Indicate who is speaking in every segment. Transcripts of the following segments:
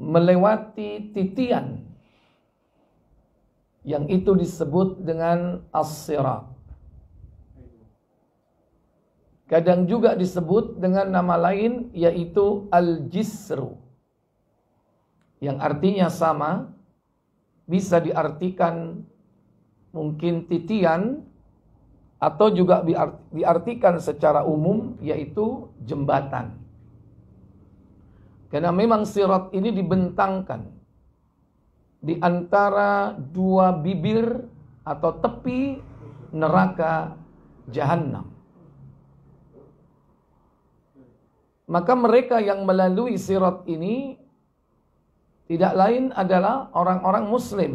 Speaker 1: melewati titian yang itu disebut dengan as-sirat. Kadang juga disebut dengan nama lain yaitu al-jisru, yang artinya sama, bisa diartikan mungkin titian atau juga diartikan secara umum yaitu jembatan. Karena memang sirat ini dibentangkan di antara dua bibir atau tepi neraka Jahannam. Maka mereka yang melalui sirat ini tidak lain adalah orang-orang muslim.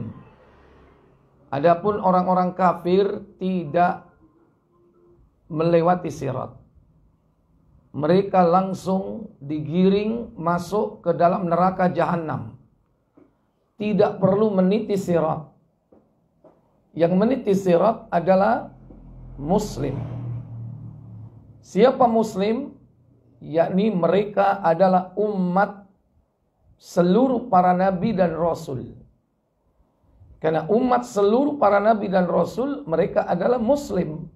Speaker 1: Adapun orang-orang kafir tidak melewati sirat. Mereka langsung digiring masuk ke dalam neraka Jahannam. Tidak perlu meniti sirat. Yang meniti sirat adalah muslim. Siapa muslim? Yakni mereka adalah umat seluruh para nabi dan rasul. Karena umat seluruh para nabi dan rasul, mereka adalah muslim.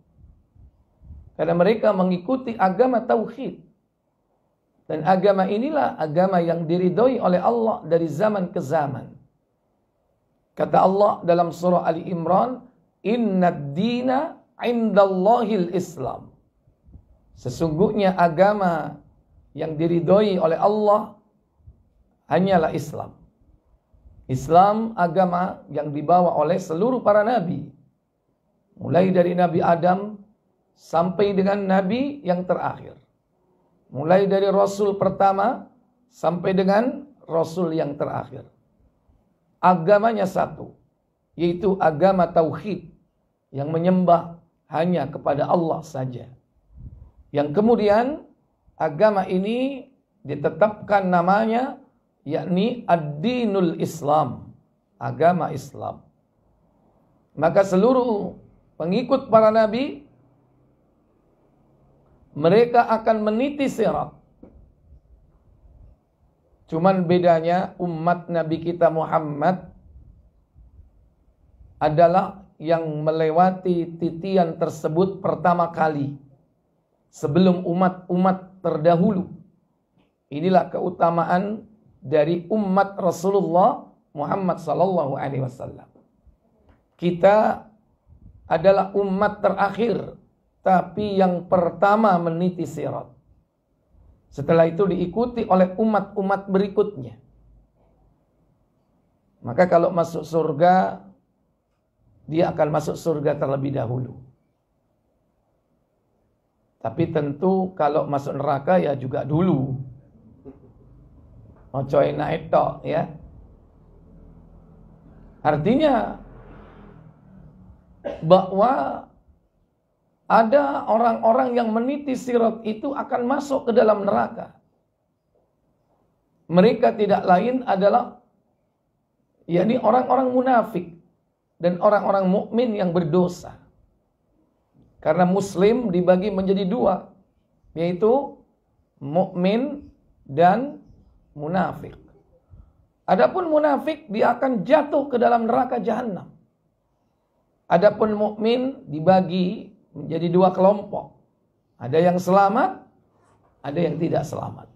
Speaker 1: Karena mereka mengikuti agama tauhid. Dan agama inilah agama yang diridhoi oleh Allah dari zaman ke zaman. Kata Allah dalam surah Ali Imran, "Innad dina 'indallahil Islam." Sesungguhnya agama yang diridhoi oleh Allah hanyalah Islam. Islam agama yang dibawa oleh seluruh para nabi. Mulai dari Nabi Adam sampai dengan nabi yang terakhir. Mulai dari rasul pertama sampai dengan rasul yang terakhir. Agamanya satu, yaitu agama tauhid yang menyembah hanya kepada Allah saja. Yang kemudian agama ini ditetapkan namanya yakni ad-dinul Islam, agama Islam. Maka seluruh pengikut para nabi mereka akan meniti sirat. Cuman bedanya umat Nabi kita Muhammad adalah yang melewati titian tersebut pertama kali. Sebelum umat-umat terdahulu. Inilah keutamaan dari umat Rasulullah Muhammad sallallahu alaihi wasallam. Kita adalah umat terakhir, tapi yang pertama meniti sirat. Setelah itu diikuti oleh umat-umat berikutnya. Maka kalau masuk surga, dia akan masuk surga terlebih dahulu. Tapi tentu kalau masuk neraka ya juga dulu. Ojo enak tok ya. Artinya bahwa ada orang-orang yang meniti sirat itu akan masuk ke dalam neraka. Mereka tidak lain adalah yakni orang-orang munafik dan orang-orang mukmin yang berdosa. Karena muslim dibagi menjadi dua, yaitu mukmin dan munafik. Adapun munafik dia akan jatuh ke dalam neraka Jahannam. Adapun mukmin dibagi menjadi dua kelompok. Ada yang selamat, ada yang tidak selamat.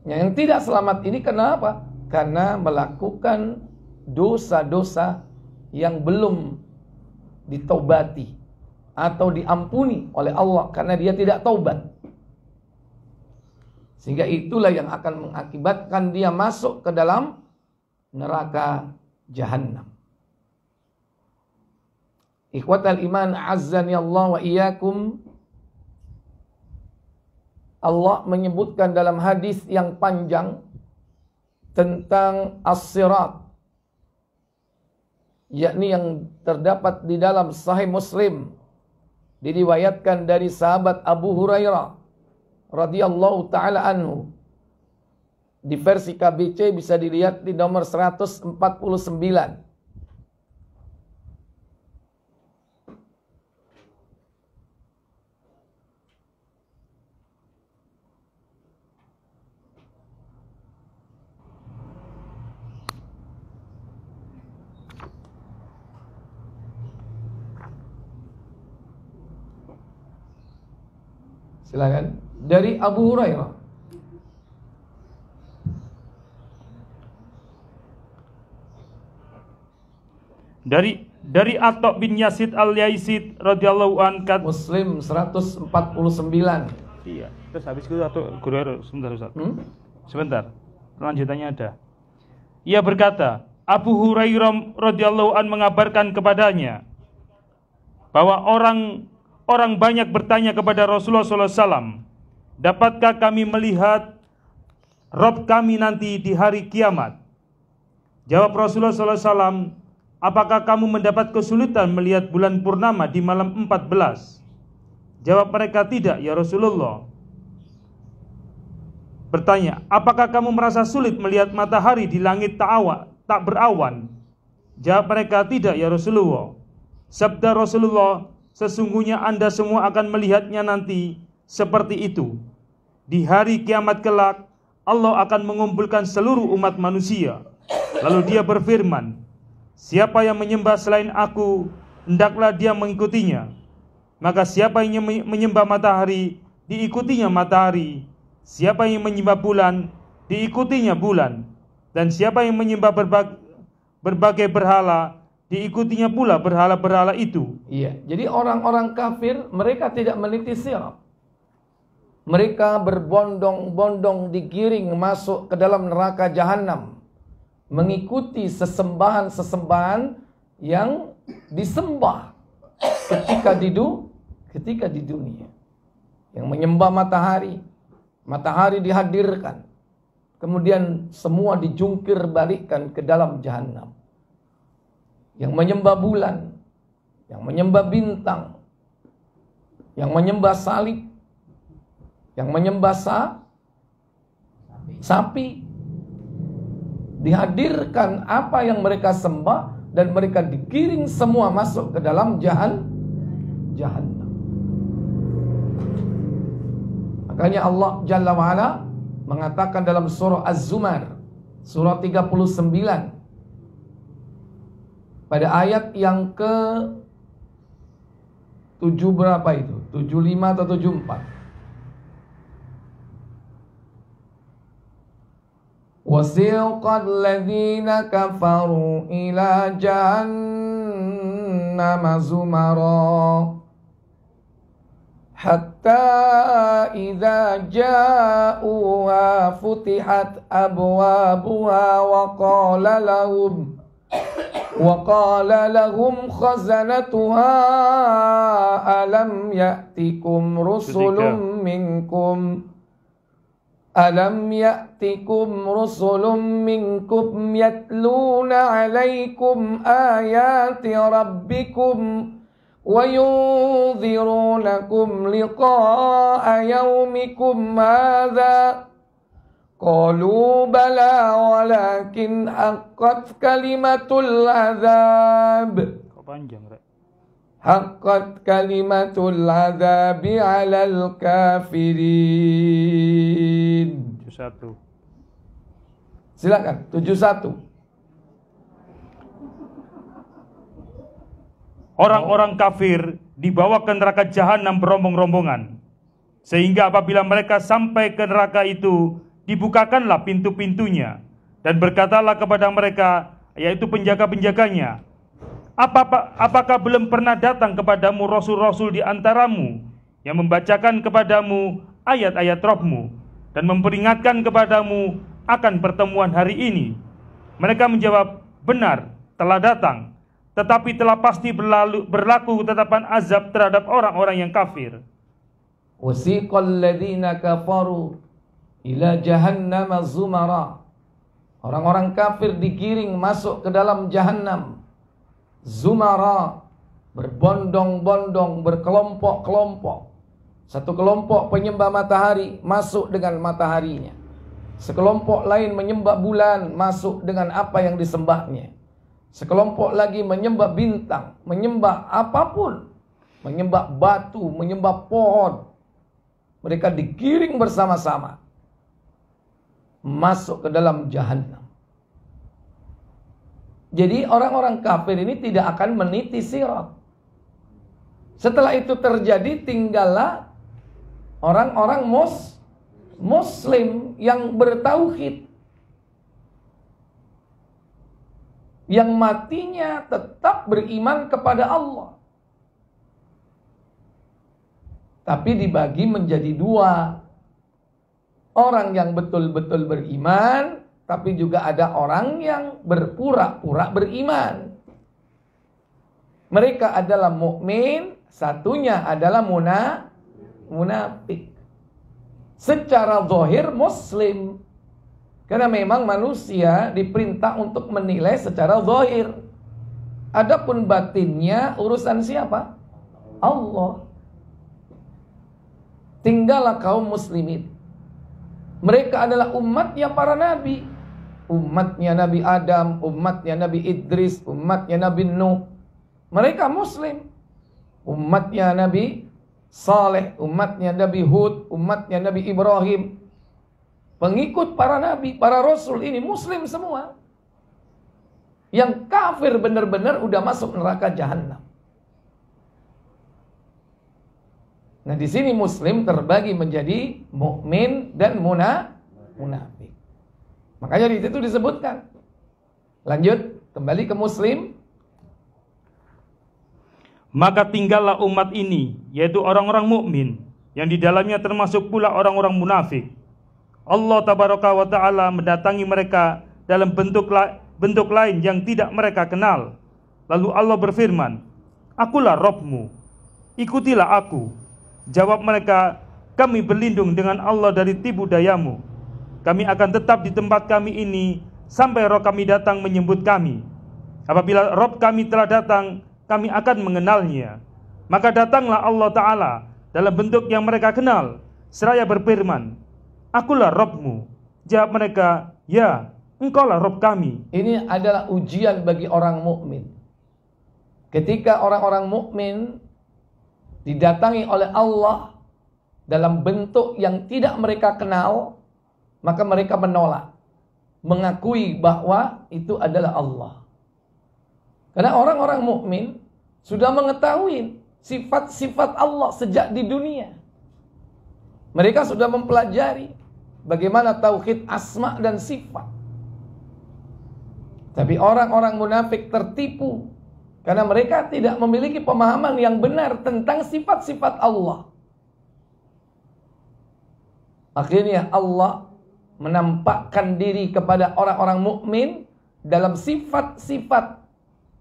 Speaker 1: Yang tidak selamat ini kenapa? Karena melakukan dosa-dosa yang belum ditobati atau diampuni oleh Allah karena dia tidak taubat. Sehingga itulah yang akan mengakibatkan dia masuk ke dalam neraka Jahannam. Ikhwatal iman azzani Allah wa iyyakum. Allah menyebutkan dalam hadis yang panjang tentang as-sirat, yakni yang terdapat di dalam Sahih Muslim, diriwayatkan dari sahabat Abu Hurairah radhiyallahu taala anhu. Di versi KBC bisa dilihat di nomor 149. Silakan. Dari Abu Hurairah.
Speaker 2: Dari Atta bin Yazid al-Yaisid radhiyallahu anhu.
Speaker 1: Muslim 149.
Speaker 2: Iya. Terus habis itu Atta Hurairah sebentar Ustaz. Sebentar. Lanjutannya ada. Ia berkata, Abu Hurairah radhiyallahu anhu mengabarkan kepadanya bahwa orang banyak bertanya kepada Rasulullah SAW, dapatkah kami melihat Rabb kami nanti di hari kiamat? Jawab Rasulullah SAW, apakah kamu mendapat kesulitan melihat bulan purnama di malam 14? Jawab mereka, tidak ya Rasulullah. Bertanya, apakah kamu merasa sulit melihat matahari di langit tak berawan? Jawab mereka, tidak ya Rasulullah. Sabda Rasulullah, sesungguhnya Anda semua akan melihatnya nanti seperti itu. Di hari kiamat kelak, Allah akan mengumpulkan seluruh umat manusia. Lalu dia berfirman, siapa yang menyembah selain aku, hendaklah dia mengikutinya. Maka siapa yang menyembah matahari, diikutinya matahari. Siapa yang menyembah bulan, diikutinya bulan. Dan siapa yang menyembah berbagai berhala, diikutinya pula berhala-berhala itu.
Speaker 1: Iya, jadi orang-orang kafir mereka tidak meniti sirat. Mereka berbondong-bondong digiring masuk ke dalam neraka jahanam, mengikuti sesembahan-sesembahan yang disembah ketika di dunia. Yang menyembah matahari, matahari dihadirkan, kemudian semua dijungkir balikkan ke dalam jahanam. Yang menyembah bulan, yang menyembah bintang, yang menyembah salib, yang menyembah sapi, dihadirkan apa yang mereka sembah dan mereka digiring semua masuk ke dalam jahanam. Makanya Allah Jalla wa'ala mengatakan dalam surah Az-Zumar, surah 39, pada ayat yang ke 7 berapa itu? 75 atau 74? Wasiqal ladzina kafaru ila jahannama zumara hatta idza ja'uha futihat abwabuha وقال لهم خزنتها ألم يأتكم رسل منكم يتلون عليكم آيات ربكم وينذرونكم لقاء يومكم هذا قالوا بلى ولكن حقت كلمة العذاب على الكافرين. 71. Silakan 71.
Speaker 2: Orang-orang kafir dibawa ke neraka jahanam berombong-rombongan, sehingga apabila mereka sampai ke neraka itu, dibukakanlah pintu-pintunya, dan berkatalah kepada mereka, yaitu penjaga-penjaganya, apakah belum pernah datang kepadamu rasul-rasul di antaramu yang membacakan kepadamu ayat-ayat Rabbmu dan memperingatkan kepadamu akan pertemuan hari ini? Mereka menjawab, benar, telah datang, tetapi telah pasti berlaku ketetapan azab terhadap orang-orang yang kafir.
Speaker 1: Wasiqal ladzina kafaru ila jahannam zumara. Orang-orang kafir digiring masuk ke dalam jahanam. Zumara, berbondong-bondong, berkelompok-kelompok. Satu kelompok penyembah matahari masuk dengan mataharinya. Sekelompok lain menyembah bulan, masuk dengan apa yang disembahnya. Sekelompok lagi menyembah bintang, menyembah apapun, menyembah batu, menyembah pohon. Mereka digiring bersama-sama masuk ke dalam jahanam. Jadi orang-orang kafir ini tidak akan meniti sirat. Setelah itu terjadi, tinggallah Orang-orang Muslim yang bertauhid, yang matinya tetap beriman kepada Allah. Tapi dibagi menjadi dua. Orang yang betul-betul beriman, tapi juga ada orang yang berpura-pura beriman. Mereka adalah mukmin, satunya adalah munafik. Secara zahir muslim. Karena memang manusia diperintah untuk menilai secara zahir. Adapun batinnya urusan siapa? Allah. Tinggallah kaum muslimin. Mereka adalah umatnya para nabi. Umatnya Nabi Adam, umatnya Nabi Idris, umatnya Nabi Nuh. Mereka muslim. Umatnya Nabi Saleh, umatnya Nabi Hud, umatnya Nabi Ibrahim. Pengikut para nabi, para rasul ini muslim semua. Yang kafir benar-benar udah masuk neraka jahanam. Nah, di sini muslim terbagi menjadi mukmin dan munafik. Makanya di situ disebutkan. Lanjut, kembali ke muslim.
Speaker 2: Maka tinggallah umat ini, yaitu orang-orang mukmin, yang di dalamnya termasuk pula orang-orang munafik. Allah tabaraka wa ta'ala mendatangi mereka dalam bentuk lain yang tidak mereka kenal. Lalu Allah berfirman, "Akulah Rabbmu, ikutilah aku." Jawab mereka, "Kami berlindung dengan Allah dari tipu dayamu. Kami akan tetap di tempat kami ini sampai Roh kami datang menyebut kami. Apabila Roh kami telah datang, kami akan mengenalnya." Maka datanglah Allah Ta'ala dalam bentuk yang mereka kenal, seraya berfirman, "Akulah Rabbmu." Jawab mereka, "Ya, Engkaulah Rabb kami."
Speaker 1: Ini adalah ujian bagi orang mukmin. Ketika orang-orang mukmin didatangi oleh Allah dalam bentuk yang tidak mereka kenal, maka mereka menolak, mengakui bahwa itu adalah Allah. Karena orang-orang mukmin sudah mengetahui sifat-sifat Allah sejak di dunia. Mereka sudah mempelajari bagaimana tauhid asma dan sifat. Tapi orang-orang munafik tertipu karena mereka tidak memiliki pemahaman yang benar tentang sifat-sifat Allah. Akhirnya Allah menampakkan diri kepada orang-orang mukmin dalam sifat-sifat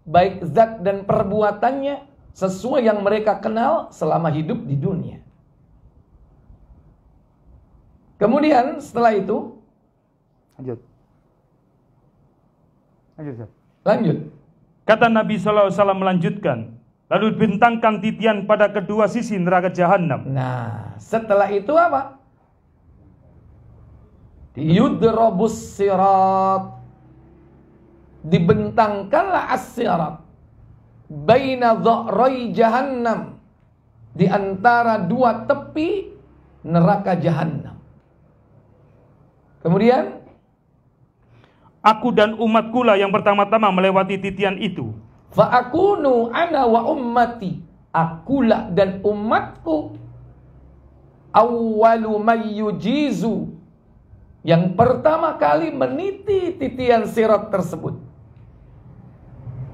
Speaker 1: baik zat dan perbuatannya sesuai yang mereka kenal selama hidup di dunia. Kemudian setelah itu lanjut.
Speaker 2: Kata Nabi SAW melanjutkan, lalu bentangkan titian pada kedua sisi neraka jahanam.
Speaker 1: Nah, setelah itu apa? Yudrabus sirat. Dibentangkanlah as-sirat baina dha'rai jahannam, di antara dua tepi neraka jahanam. Kemudian
Speaker 2: aku dan umatku lah yang pertama-tama melewati titian itu.
Speaker 1: Fa'akunu ana wa ummati. Akulah dan umatku awwalu mayyujizu, yang pertama kali meniti titian sirat tersebut.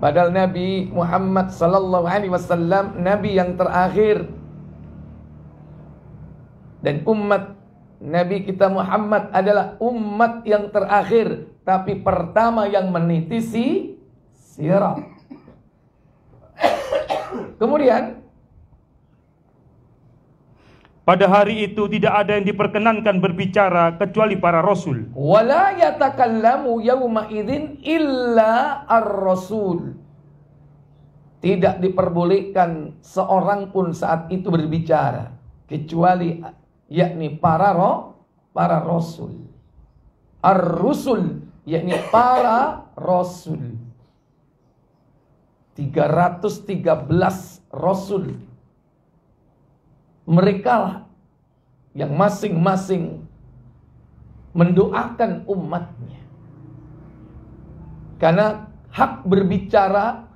Speaker 1: Padahal Nabi Muhammad sallallahu alaihi wasallam nabi yang terakhir, dan umat Nabi kita Muhammad adalah umat yang terakhir, tapi pertama yang meniti sirat. Kemudian
Speaker 2: pada hari itu tidak ada yang diperkenankan berbicara kecuali para rasul.
Speaker 1: Wala yatakallamu yawma idzin illa ar-rasul. Tidak diperbolehkan seorang pun saat itu berbicara kecuali yakni para rasul. Ar-rusul yakni para rasul. 313 rasul. Mereka lah yang masing-masing mendoakan umatnya. Karena hak berbicara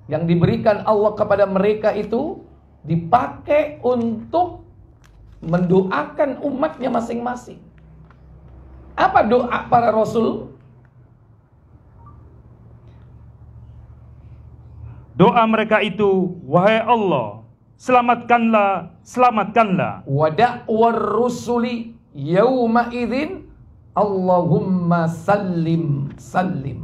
Speaker 1: yang diberikan Allah kepada mereka itu dipakai untuk mendoakan umatnya masing-masing. Apa doa para rasul?
Speaker 2: Doa mereka itu, wahai Allah, selamatkanlah, selamatkanlah.
Speaker 1: Wa da'war rusuli yauma idzin Allahumma sallim sallim.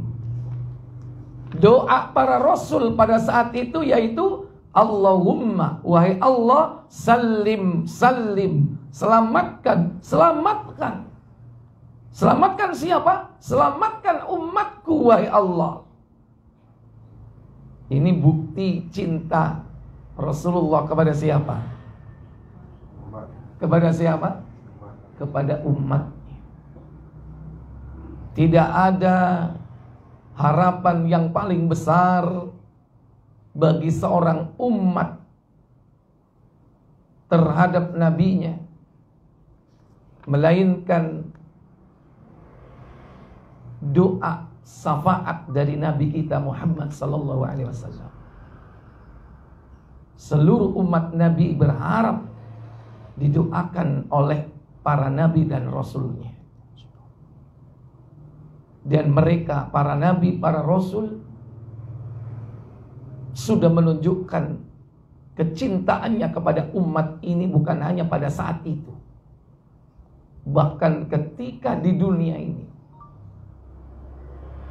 Speaker 1: Doa para rasul pada saat itu yaitu Allahumma, wahai Allah, sallim sallim, selamatkan, selamatkan. Selamatkan siapa? Selamatkan umatku, wahai Allah. Ini bukti cinta Rasulullah kepada siapa? Kepada siapa? Kepada umat. Tidak ada harapan yang paling besar bagi seorang umat terhadap nabinya melainkan doa syafaat dari Nabi kita Muhammad sallallahu alaihi wasallam. Seluruh umat Nabi berharap didoakan oleh para nabi dan rasulnya. Dan mereka, para nabi, para rasul, sudah menunjukkan kecintaannya kepada umat ini bukan hanya pada saat itu, bahkan ketika di dunia ini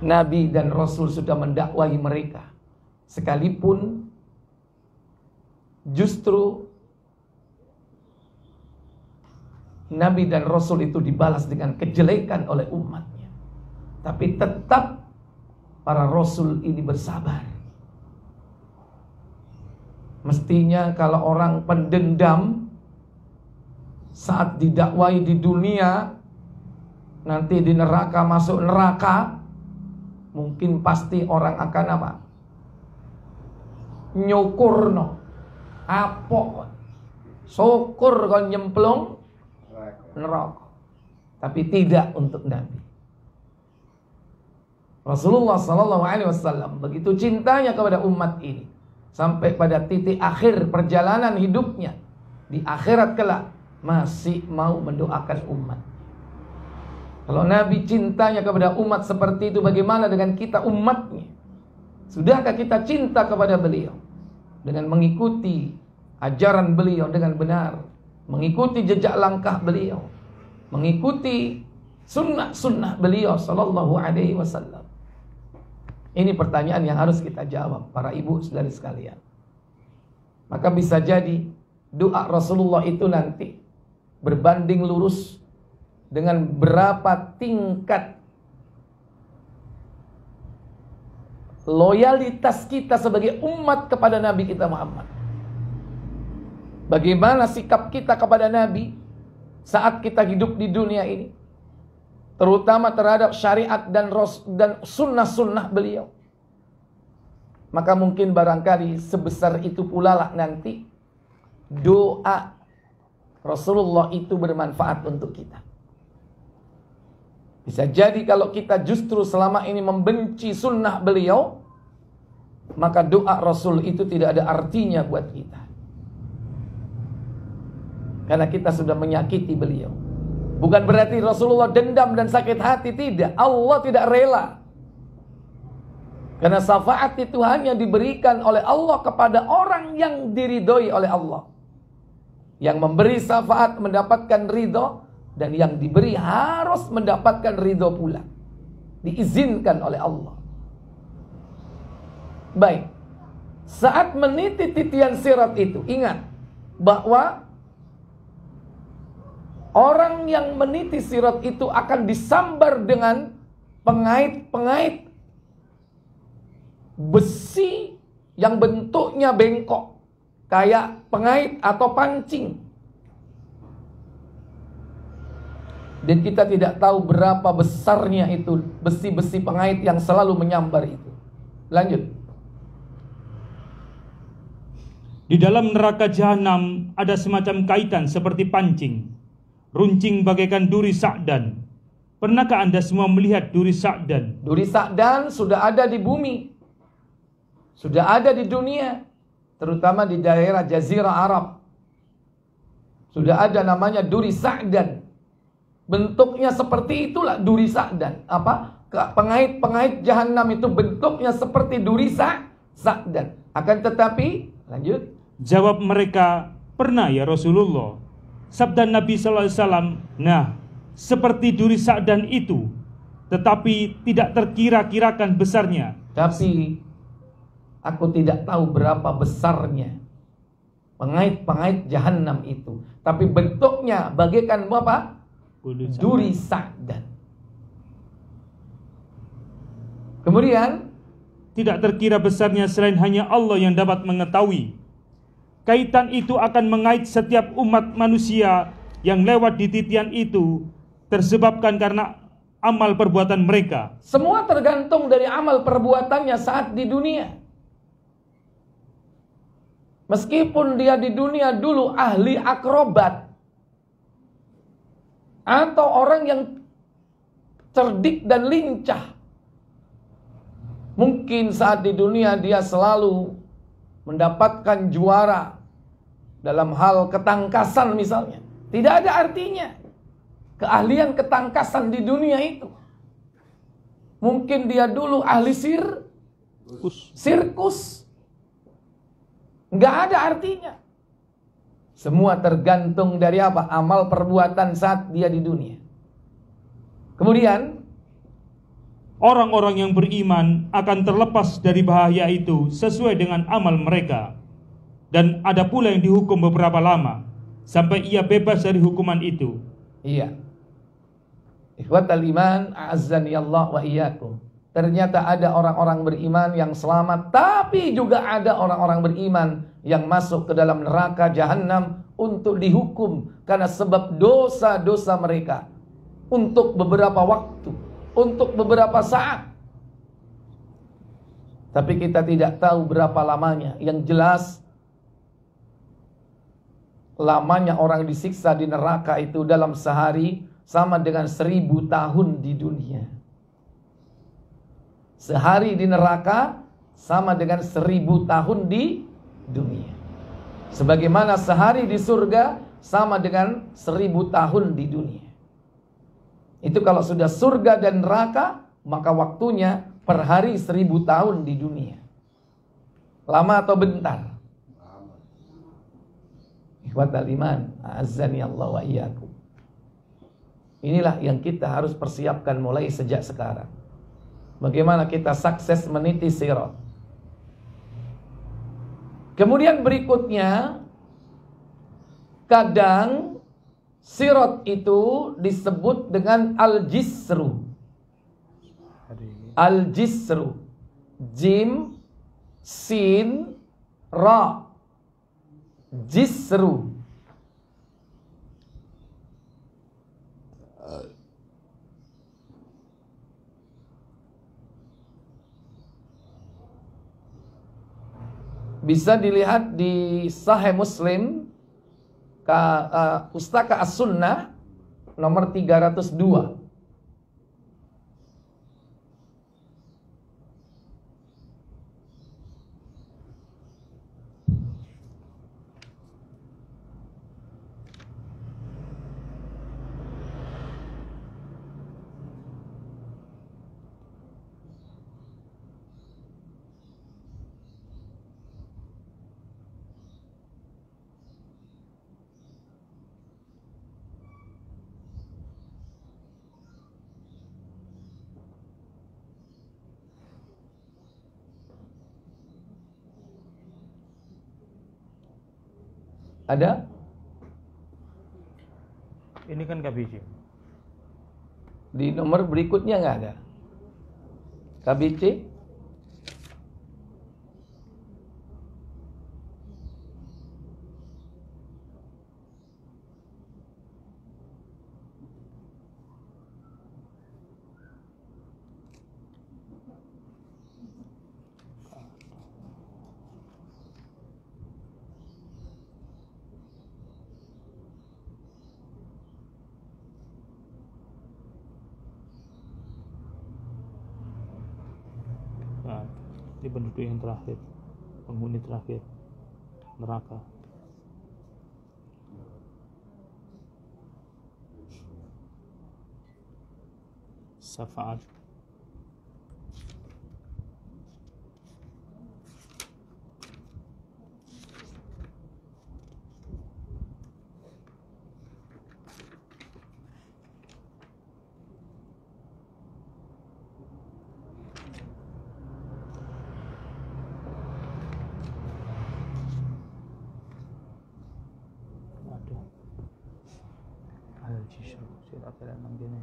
Speaker 1: nabi dan rasul sudah mendakwahi mereka, sekalipun justru nabi dan rasul itu dibalas dengan kejelekan oleh umatnya, tapi tetap para rasul ini bersabar. Mestinya kalau orang pendendam saat didakwahi di dunia, nanti di neraka masuk neraka, mungkin pasti orang akan apa? Nyukurno, apok, syukur kon nyemplung neraka. Tapi tidak untuk Nabi. Rasulullah sallallahu alaihi wasallam begitu cintanya kepada umat ini, sampai pada titik akhir perjalanan hidupnya di akhirat kelak masih mau mendoakan umat. Kalau Nabi cintanya kepada umat seperti itu, bagaimana dengan kita umatnya? Sudahkah kita cinta kepada beliau dengan mengikuti ajaran beliau dengan benar, mengikuti jejak langkah beliau, mengikuti sunnah-sunnah beliau sallallahu alaihi wasallam? Ini pertanyaan yang harus kita jawab, para ibu saudari sekalian. Maka bisa jadi doa Rasulullah itu nanti berbanding lurus dengan berapa tingkat loyalitas kita sebagai umat kepada Nabi kita Muhammad. Bagaimana sikap kita kepada Nabi saat kita hidup di dunia ini, terutama terhadap syariat dan sunnah-sunnah beliau. Maka mungkin barangkali sebesar itu pula lah nanti doa Rasulullah itu bermanfaat untuk kita. Bisa jadi kalau kita justru selama ini membenci sunnah beliau, maka doa Rasul itu tidak ada artinya buat kita, karena kita sudah menyakiti beliau. Bukan berarti Rasulullah dendam dan sakit hati, tidak. Allah tidak rela. Karena syafaat itu hanya diberikan oleh Allah kepada orang yang diridhoi oleh Allah. Yang memberi syafaat mendapatkan ridho, dan yang diberi harus mendapatkan ridho pula. Diizinkan oleh Allah. Baik. Saat meniti titian sirat itu, ingat bahwa orang yang meniti sirat itu akan disambar dengan pengait-pengait besi yang bentuknya bengkok, kayak pengait atau pancing. Dan kita tidak tahu berapa besarnya itu besi-besi pengait yang selalu menyambar itu. Lanjut.
Speaker 2: Di dalam neraka jahanam ada semacam kaitan seperti pancing, runcing bagaikan duri Sa'dan. Pernahkah Anda semua melihat duri Sa'dan?
Speaker 1: Duri Sa'dan sudah ada di bumi, sudah ada di dunia, terutama di daerah Jazirah Arab. Sudah ada namanya duri Sa'dan. Bentuknya seperti itulah duri Sa'dan. Apa? Pengait-pengait jahanam itu bentuknya seperti duri Sa'dan. Akan tetapi, lanjut.
Speaker 2: Jawab mereka, pernah ya Rasulullah. Sabda Nabi SAW, nah, seperti duri Sa'dan itu, tetapi tidak terkira-kirakan besarnya.
Speaker 1: Tapi aku tidak tahu berapa besarnya pengait-pengait jahanam itu. Tapi bentuknya bagaikan apa? Duri Sa'dan. Kemudian,
Speaker 2: tidak terkira besarnya selain hanya Allah yang dapat mengetahui. Kaitan itu akan mengait setiap umat manusia yang lewat di titian itu, tersebabkan karena amal perbuatan mereka.
Speaker 1: Semua tergantung dari amal perbuatannya saat di dunia. Meskipun dia di dunia dulu ahli akrobat, atau orang yang cerdik dan lincah, mungkin saat di dunia dia selalu mendapatkan juara dalam hal ketangkasan misalnya. Tidak ada artinya keahlian ketangkasan di dunia itu. Mungkin dia dulu ahli sirkus. Nggak ada artinya. Semua tergantung dari apa? Amal perbuatan saat dia di dunia. Kemudian,
Speaker 2: orang-orang yang beriman akan terlepas dari bahaya itu sesuai dengan amal mereka. Dan ada pula yang dihukum beberapa lama sampai ia bebas dari hukuman itu.
Speaker 1: Iya. Ikhwatal iman, a'azzani Allah wa iyyakum. Ternyata ada orang-orang beriman yang selamat, tapi juga ada orang-orang beriman yang masuk ke dalam neraka jahanam untuk dihukum karena sebab dosa-dosa mereka untuk beberapa waktu, untuk beberapa saat. Tapi kita tidak tahu berapa lamanya. Yang jelas, lamanya orang disiksa di neraka itu dalam sehari sama dengan 1000 tahun di dunia. Sehari di neraka sama dengan 1000 tahun di dunia. Sebagaimana sehari di surga sama dengan 1000 tahun di dunia. Itu kalau sudah surga dan neraka, maka waktunya per hari 1000 tahun di dunia. Lama atau bentar? Ikhwatal iman, a'azzani Allah wa iyyakum. Inilah yang kita harus persiapkan mulai sejak sekarang. Bagaimana kita sukses meniti sirat. Kemudian berikutnya, kadang sirat itu disebut dengan al-jisru. Al-jisru. Jim, sin, ra. Jisru. Bisa dilihat di Sahih Muslim, Pustaka As-Sunnah nomor 302. Ada?
Speaker 2: Ini kan KBC.
Speaker 1: Di nomor berikutnya nggak ada. KBC?
Speaker 2: Nah, ini penduduk yang terakhir, penghuni terakhir neraka. Syafaat. Aduh. Al-Jisru, saya tak ada gini.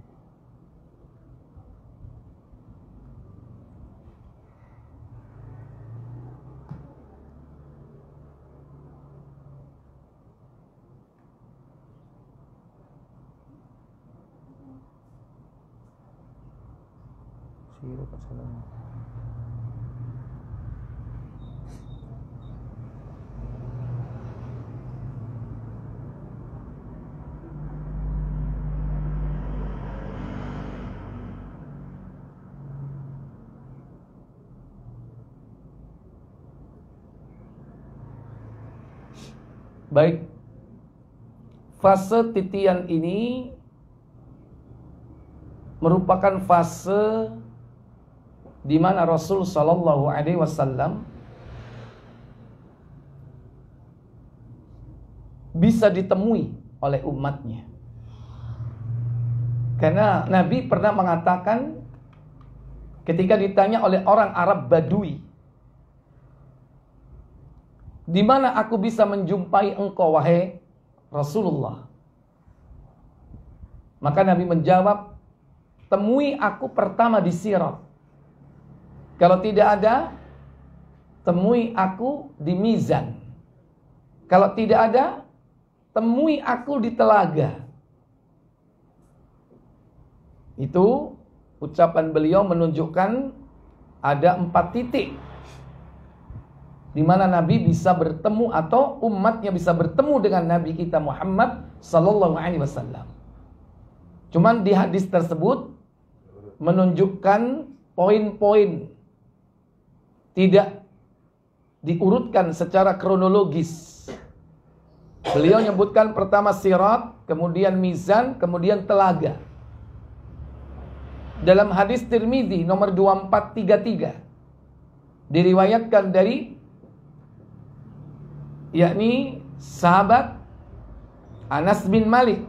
Speaker 2: Siru kat salam.
Speaker 1: Baik, fase titian ini merupakan fase di mana Rasul Shallallahu Alaihi Wasallam bisa ditemui oleh umatnya. Karena Nabi pernah mengatakan ketika ditanya oleh orang Arab Badui, di mana aku bisa menjumpai engkau wahai Rasulullah? Maka Nabi menjawab, temui aku pertama di Sirat. Kalau tidak ada, temui aku di Mizan. Kalau tidak ada, temui aku di Telaga. Itu ucapan beliau menunjukkan ada 4 titik di mana Nabi bisa bertemu atau umatnya bisa bertemu dengan Nabi kita Muhammad sallallahu alaihi wasallam. Cuman di hadis tersebut menunjukkan poin-poin, tidak diurutkan secara kronologis. Beliau menyebutkan pertama Sirat, kemudian Mizan, kemudian Telaga. Dalam hadis Tirmidzi nomor 2433 diriwayatkan dari yakni sahabat Anas bin Malik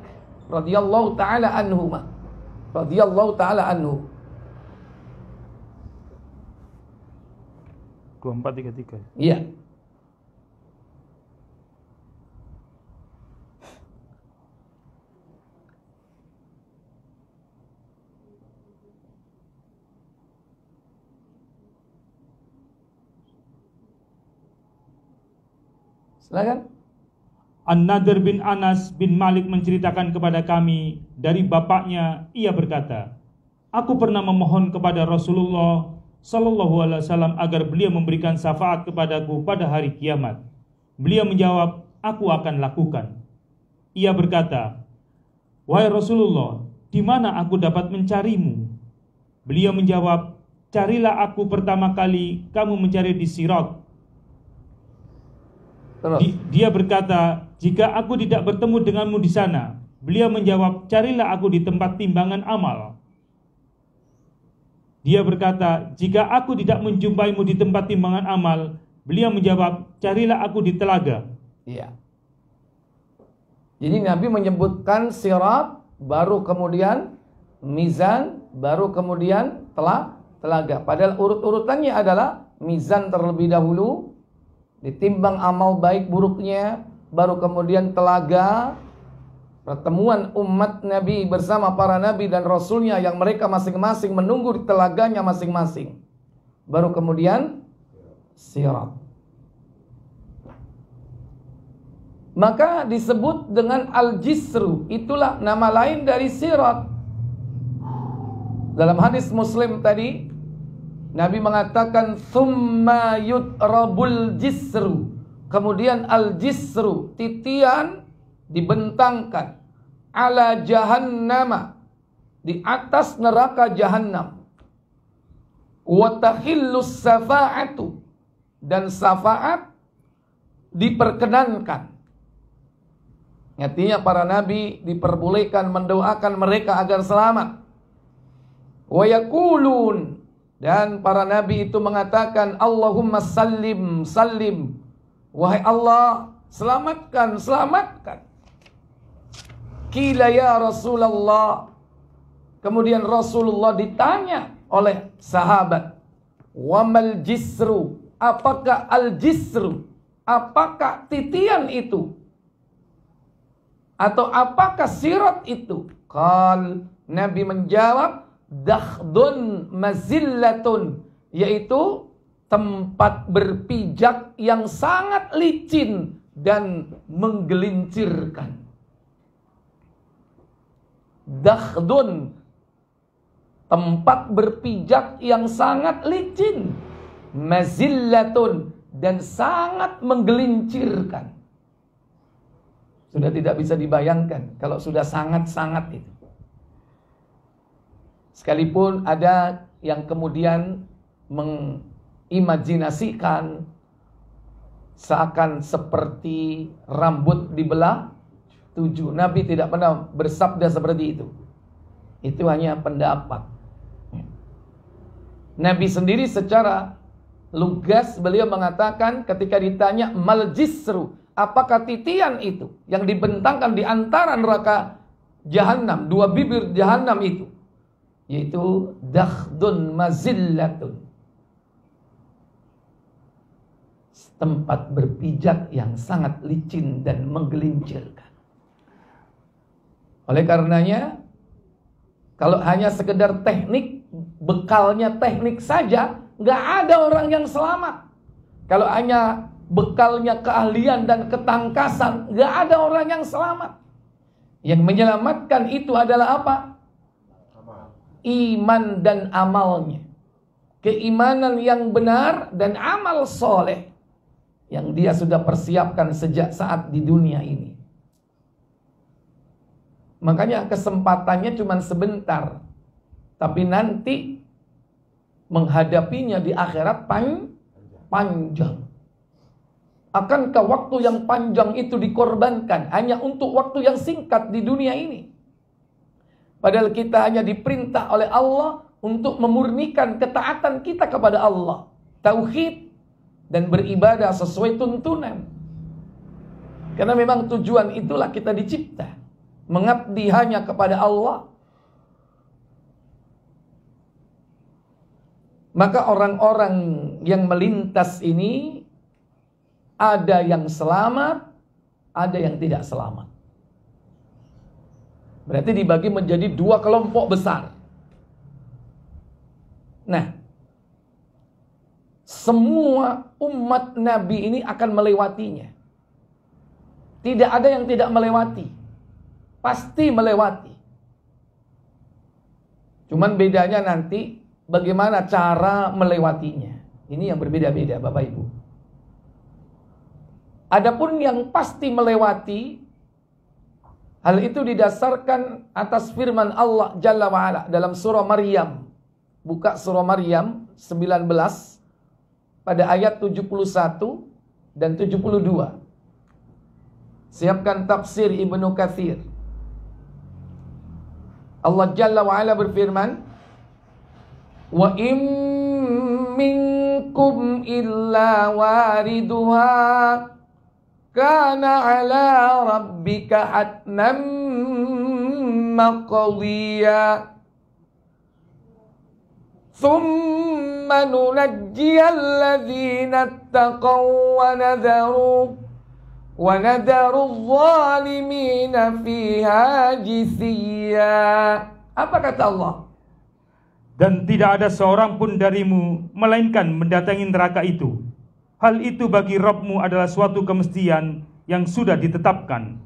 Speaker 1: radhiyallahu taala anhu.
Speaker 2: 2433.
Speaker 1: Iya. Silakan.
Speaker 2: An-Nadir bin Anas bin Malik menceritakan kepada kami dari bapaknya, ia berkata, aku pernah memohon kepada Rasulullah Sallallahu Alaihi Wasallam agar beliau memberikan syafaat kepadaku pada hari kiamat. Beliau menjawab, aku akan lakukan. Ia berkata, wahai Rasulullah, di mana aku dapat mencarimu? Beliau menjawab, carilah aku pertama kali kamu mencari di Sirat. Dia berkata, jika aku tidak bertemu denganmu di sana. Beliau menjawab, carilah aku di tempat timbangan amal. Dia berkata, jika aku tidak menjumpaimu di tempat timbangan amal. Beliau menjawab, carilah aku di Telaga.
Speaker 1: Iya. Jadi Nabi menyebutkan Sirat, baru kemudian Mizan, baru kemudian Telaga. Padahal urut-urutannya adalah Mizan terlebih dahulu, ditimbang amal baik buruknya, baru kemudian Telaga, pertemuan umat Nabi bersama para Nabi dan Rasulnya yang mereka masing-masing menunggu di telaganya masing-masing. Baru kemudian Sirat. Maka disebut dengan Al-Jisru, itulah nama lain dari Sirat. Dalam hadis Muslim tadi, Nabi mengatakan thumma yudrabul jisru. Kemudian al-jisru, titian dibentangkan ala jahannama, di atas neraka jahannam. Wa tahillus safa'atu, dan syafaat diperkenankan. Artinya para nabi diperbolehkan mendoakan mereka agar selamat. Wa yaqulun, dan para nabi itu mengatakan, Allahumma sallim, sallim. Wahai Allah, selamatkan, selamatkan. Qila ya Rasulullah. Kemudian Rasulullah ditanya oleh sahabat, wamal jisru, apakah al-jisru? Apakah titian itu? Atau apakah sirat itu? Qal, Nabi menjawab, dakhdun mazillatun, yaitu tempat berpijak yang sangat licin dan menggelincirkan. Dakhdun, tempat berpijak yang sangat licin, mazillatun, dan sangat menggelincirkan. Sudah tidak bisa dibayangkan kalau sudah sangat-sangat itu. Sekalipun ada yang kemudian mengimajinasikan seakan seperti rambut dibelah 7. Nabi tidak pernah bersabda seperti itu. Itu hanya pendapat. Nabi sendiri secara lugas beliau mengatakan ketika ditanya mal jisru, apakah titian itu yang dibentangkan di antara neraka jahanam, 2 bibir jahanam itu, yaitu dakhdun mazillatun, tempat berpijak yang sangat licin dan menggelincirkan. Oleh karenanya, kalau hanya sekedar teknik, bekalnya teknik saja, nggak ada orang yang selamat. Kalau hanya bekalnya keahlian dan ketangkasan, nggak ada orang yang selamat. Yang menyelamatkan itu adalah apa? Iman dan amalnya. Keimanan yang benar dan amal soleh yang dia sudah persiapkan sejak saat di dunia ini. Makanya kesempatannya cuma sebentar, tapi nanti menghadapinya di akhirat panjang. Akankah waktu yang panjang itu dikorbankan hanya untuk waktu yang singkat di dunia ini? Padahal kita hanya diperintah oleh Allah untuk memurnikan ketaatan kita kepada Allah, tauhid, dan beribadah sesuai tuntunan. Karena memang tujuan itulah kita dicipta, mengabdi hanya kepada Allah. Maka orang-orang yang melintas ini ada yang selamat, ada yang tidak selamat. Berarti dibagi menjadi 2 kelompok besar. Nah, semua umat Nabi ini akan melewatinya. Tidak ada yang tidak melewati. Pasti melewati. Cuman bedanya nanti bagaimana cara melewatinya. Ini yang berbeda-beda, Bapak Ibu. Adapun yang pasti melewati, hal itu didasarkan atas firman Allah Jalla wa'ala dalam surah Maryam. Buka surah Maryam 19 pada ayat 71 dan 72. Siapkan tafsir Ibnu Katsir. Allah Jalla wa'ala berfirman, wa im minkum illa wariduha kana ala rabbika hatman maqdiya thumma nunajjiyal ladzina ittaqaw wa nadaru adh-dhalimina fiha jithiya. Apa kata Allah?
Speaker 2: Dan tidak ada seorang pun darimu melainkan mendatangi neraka itu. Hal itu bagi Rabbmu adalah suatu kemestian yang sudah ditetapkan.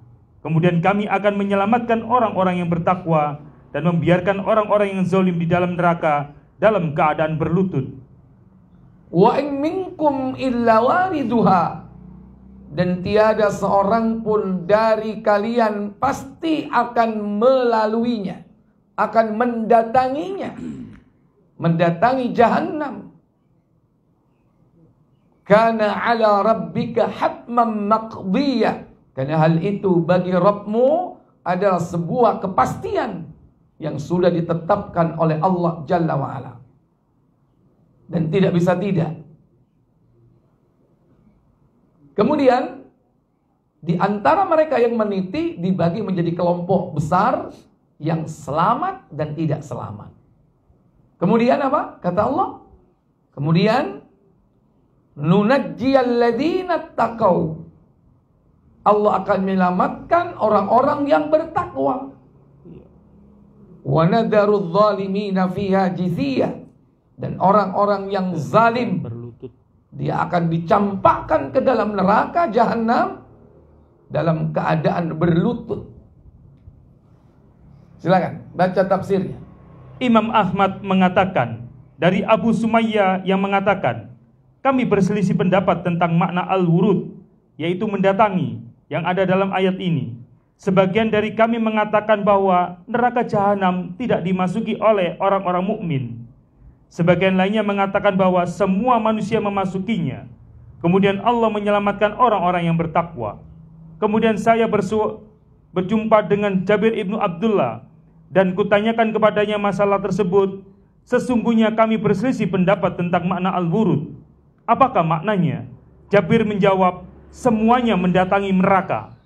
Speaker 2: Kemudian kami akan menyelamatkan orang-orang yang bertakwa dan membiarkan orang-orang yang zalim di dalam neraka dalam keadaan berlutut.
Speaker 1: Wa in minkum illa wariduha, dan tiada seorang pun dari kalian pasti akan melaluinya, akan mendatanginya, mendatangi jahannam. Kana ala rabbika hatman maqdiya, karena hal itu bagi Rabbmu adalah sebuah kepastian yang sudah ditetapkan oleh Allah Jalla wa'ala. Dan tidak bisa tidak. Kemudian di antara mereka yang meniti dibagi menjadi kelompok besar yang selamat dan tidak selamat. Kemudian apa? Kata Allah. Kemudian nunajjiyal ladzina taqau. Allah akan menyelamatkan orang-orang yang bertakwa. Wa nadharudz zalimina fiha jithiyah. Dan orang-orang yang zalim dia akan dicampakkan ke dalam neraka jahanam dalam keadaan berlutut. Silakan baca tafsirnya.
Speaker 2: Imam Ahmad mengatakan dari Abu Sumayyah yang mengatakan, kami berselisih pendapat tentang makna al-wurud, yaitu mendatangi, yang ada dalam ayat ini. Sebagian dari kami mengatakan bahwa neraka jahanam tidak dimasuki oleh orang-orang mukmin. Sebagian lainnya mengatakan bahwa semua manusia memasukinya. Kemudian Allah menyelamatkan orang-orang yang bertakwa. Kemudian saya berjumpa dengan Jabir ibnu Abdullah dan kutanyakan kepadanya masalah tersebut. Sesungguhnya kami berselisih pendapat tentang makna al-wurud. Apakah maknanya? Jabir menjawab, semuanya mendatangi neraka.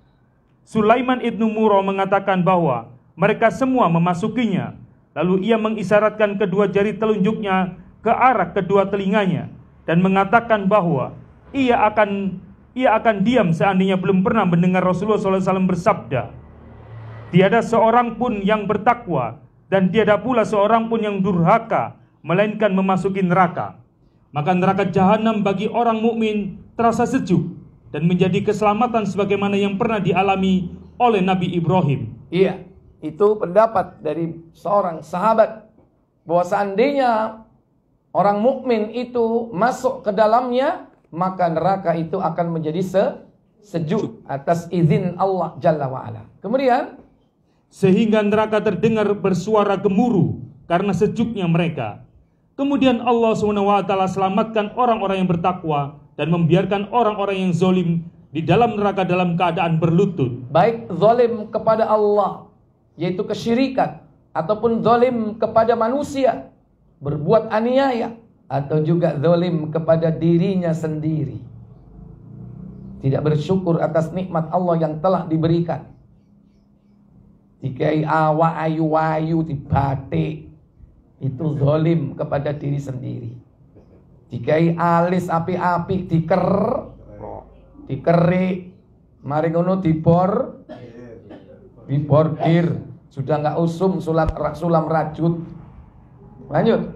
Speaker 2: Sulaiman ibnu Murrah mengatakan bahwa mereka semua memasukinya. Lalu ia mengisyaratkan kedua jari telunjuknya ke arah kedua telinganya dan mengatakan bahwa ia akan diam seandainya belum pernah mendengar Rasulullah SAW bersabda, tiada seorang pun yang bertakwa dan tiada pula seorang pun yang durhaka melainkan memasuki neraka. Maka neraka jahanam bagi orang mukmin terasa sejuk dan menjadi keselamatan sebagaimana yang pernah dialami oleh Nabi Ibrahim.
Speaker 1: Iya, itu pendapat dari seorang sahabat bahwa seandainya orang mukmin itu masuk ke dalamnya, maka neraka itu akan menjadi sejuk atas izin Allah Jalla wa'ala. Kemudian
Speaker 2: sehingga neraka terdengar bersuara gemuruh karena sejuknya mereka. Kemudian Allah SWT selamatkan orang-orang yang bertakwa dan membiarkan orang-orang yang zalim di dalam neraka dalam keadaan berlutut.
Speaker 1: Baik zalim kepada Allah, yaitu kesyirikan, ataupun zalim kepada manusia, berbuat aniaya, atau juga zalim kepada dirinya sendiri, tidak bersyukur atas nikmat Allah yang telah diberikan. Dikai awa ayu-ayu dibatik, itu zalim kepada diri sendiri. Dikai alis api-api dikerik, mari ngono dibordir, sudah nggak usum sulam rajut. Lanjut.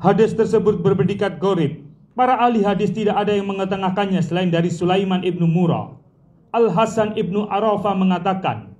Speaker 2: Hadis tersebut berpredikat gharib. Para ahli hadis tidak ada yang mengetengahkannya selain dari Sulaiman ibnu Murrah. Al-Hasan ibnu Arafah mengatakan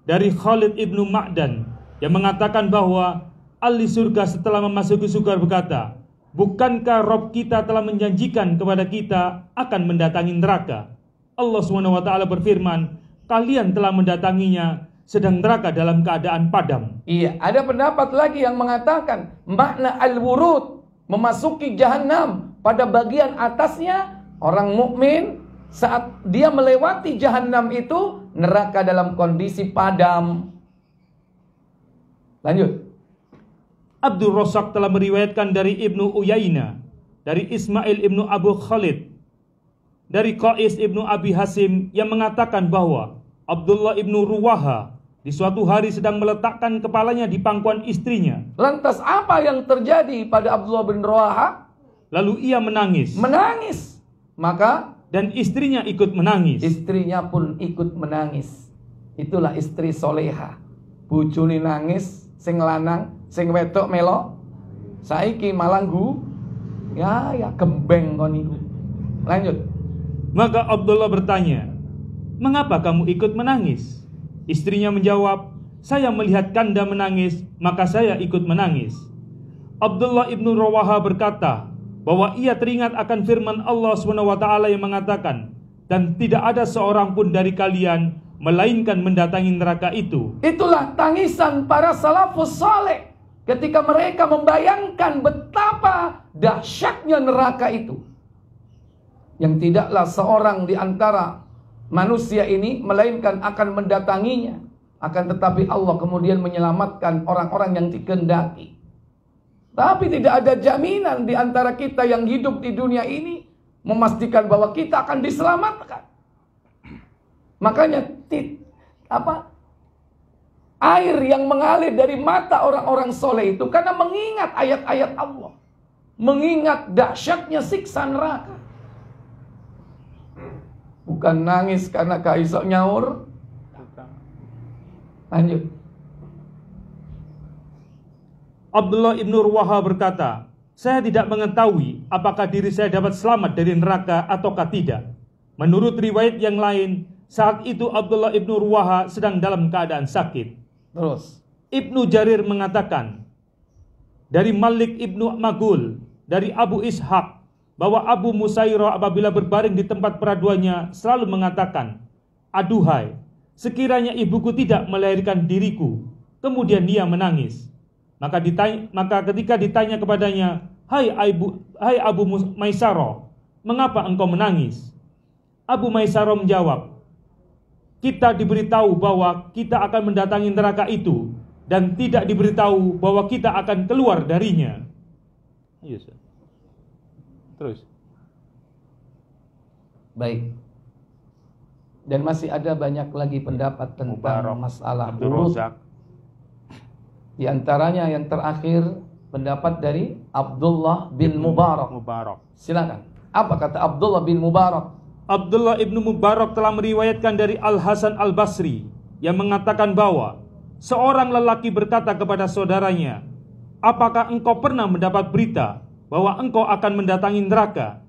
Speaker 2: dari Khalid ibnu Ma'dan yang mengatakan bahwa ahli surga setelah memasuki surga berkata, bukankah Rabb kita telah menjanjikan kepada kita akan mendatangi neraka? Allah SWT berfirman, kalian telah mendatanginya sedang neraka dalam keadaan padam.
Speaker 1: Iya, ada pendapat lagi yang mengatakan makna al-wurud, memasuki jahanam, pada bagian atasnya orang mukmin saat dia melewati jahanam itu neraka dalam kondisi padam. Lanjut.
Speaker 2: Abdul Razak telah meriwayatkan dari Ibnu Uyainah, dari Ismail ibnu Abu Khalid, dari Qais ibnu Abi Hasim yang mengatakan bahwa Abdullah ibnu Ruwaha di suatu hari sedang meletakkan kepalanya di pangkuan istrinya.
Speaker 1: Lantas apa yang terjadi pada Abdullah bin Ruwaha?
Speaker 2: Lalu ia menangis.
Speaker 1: Maka
Speaker 2: dan istrinya ikut menangis.
Speaker 1: Istrinya pun ikut menangis. Itulah istri soleha. Bojone nangis, sing lanang, sing wedok melo. Saiki malanggu. Ya gembeng kon iku. Lanjut.
Speaker 2: Maka Abdullah bertanya, mengapa kamu ikut menangis? Istrinya menjawab, saya melihat Kanda menangis, maka saya ikut menangis. Abdullah ibnu Rawaha berkata bahwa ia teringat akan firman Allah SWT yang mengatakan, dan tidak ada seorang pun dari kalian melainkan mendatangi neraka itu.
Speaker 1: Itulah tangisan para salafus saleh ketika mereka membayangkan betapa dahsyatnya neraka itu, yang tidaklah seorang di antara manusia ini melainkan akan mendatanginya. Akan tetapi Allah kemudian menyelamatkan orang-orang yang dikehendaki. Tapi tidak ada jaminan di antara kita yang hidup di dunia ini memastikan bahwa kita akan diselamatkan. Makanya air yang mengalir dari mata orang-orang soleh itu karena mengingat ayat-ayat Allah, mengingat dahsyatnya siksa neraka. Bukan nangis karena kaisok nyaur. Lanjut.
Speaker 2: Abdullah ibnu Ruwaha berkata, saya tidak mengetahui apakah diri saya dapat selamat dari neraka ataukah tidak. Menurut riwayat yang lain, saat itu Abdullah ibnu Ruwaha sedang dalam keadaan sakit.
Speaker 1: Terus
Speaker 2: Ibnu Jarir mengatakan dari Malik ibnu Magul, dari Abu Ishaq, bahwa Abu Musairah apabila berbaring di tempat peraduannya selalu mengatakan, aduhai, sekiranya ibuku tidak melahirkan diriku. Kemudian dia menangis. Maka ketika ditanya kepadanya, hai Abu Maisarah, mengapa engkau menangis? Abu Maisarah menjawab, kita diberitahu bahwa kita akan mendatangi neraka itu, dan tidak diberitahu bahwa kita akan keluar darinya. Terus.
Speaker 1: Baik. Dan masih ada banyak lagi pendapat tentang masalah urut. Di antaranya yang terakhir pendapat dari Abdullah bin Mubarak. Silakan. Apa kata Abdullah bin Mubarak?
Speaker 2: Abdullah ibnu Mubarak telah meriwayatkan dari Al-Hasan Al-Basri yang mengatakan bahwa seorang lelaki berkata kepada saudaranya, apakah engkau pernah mendapat berita bahwa engkau akan mendatangi neraka?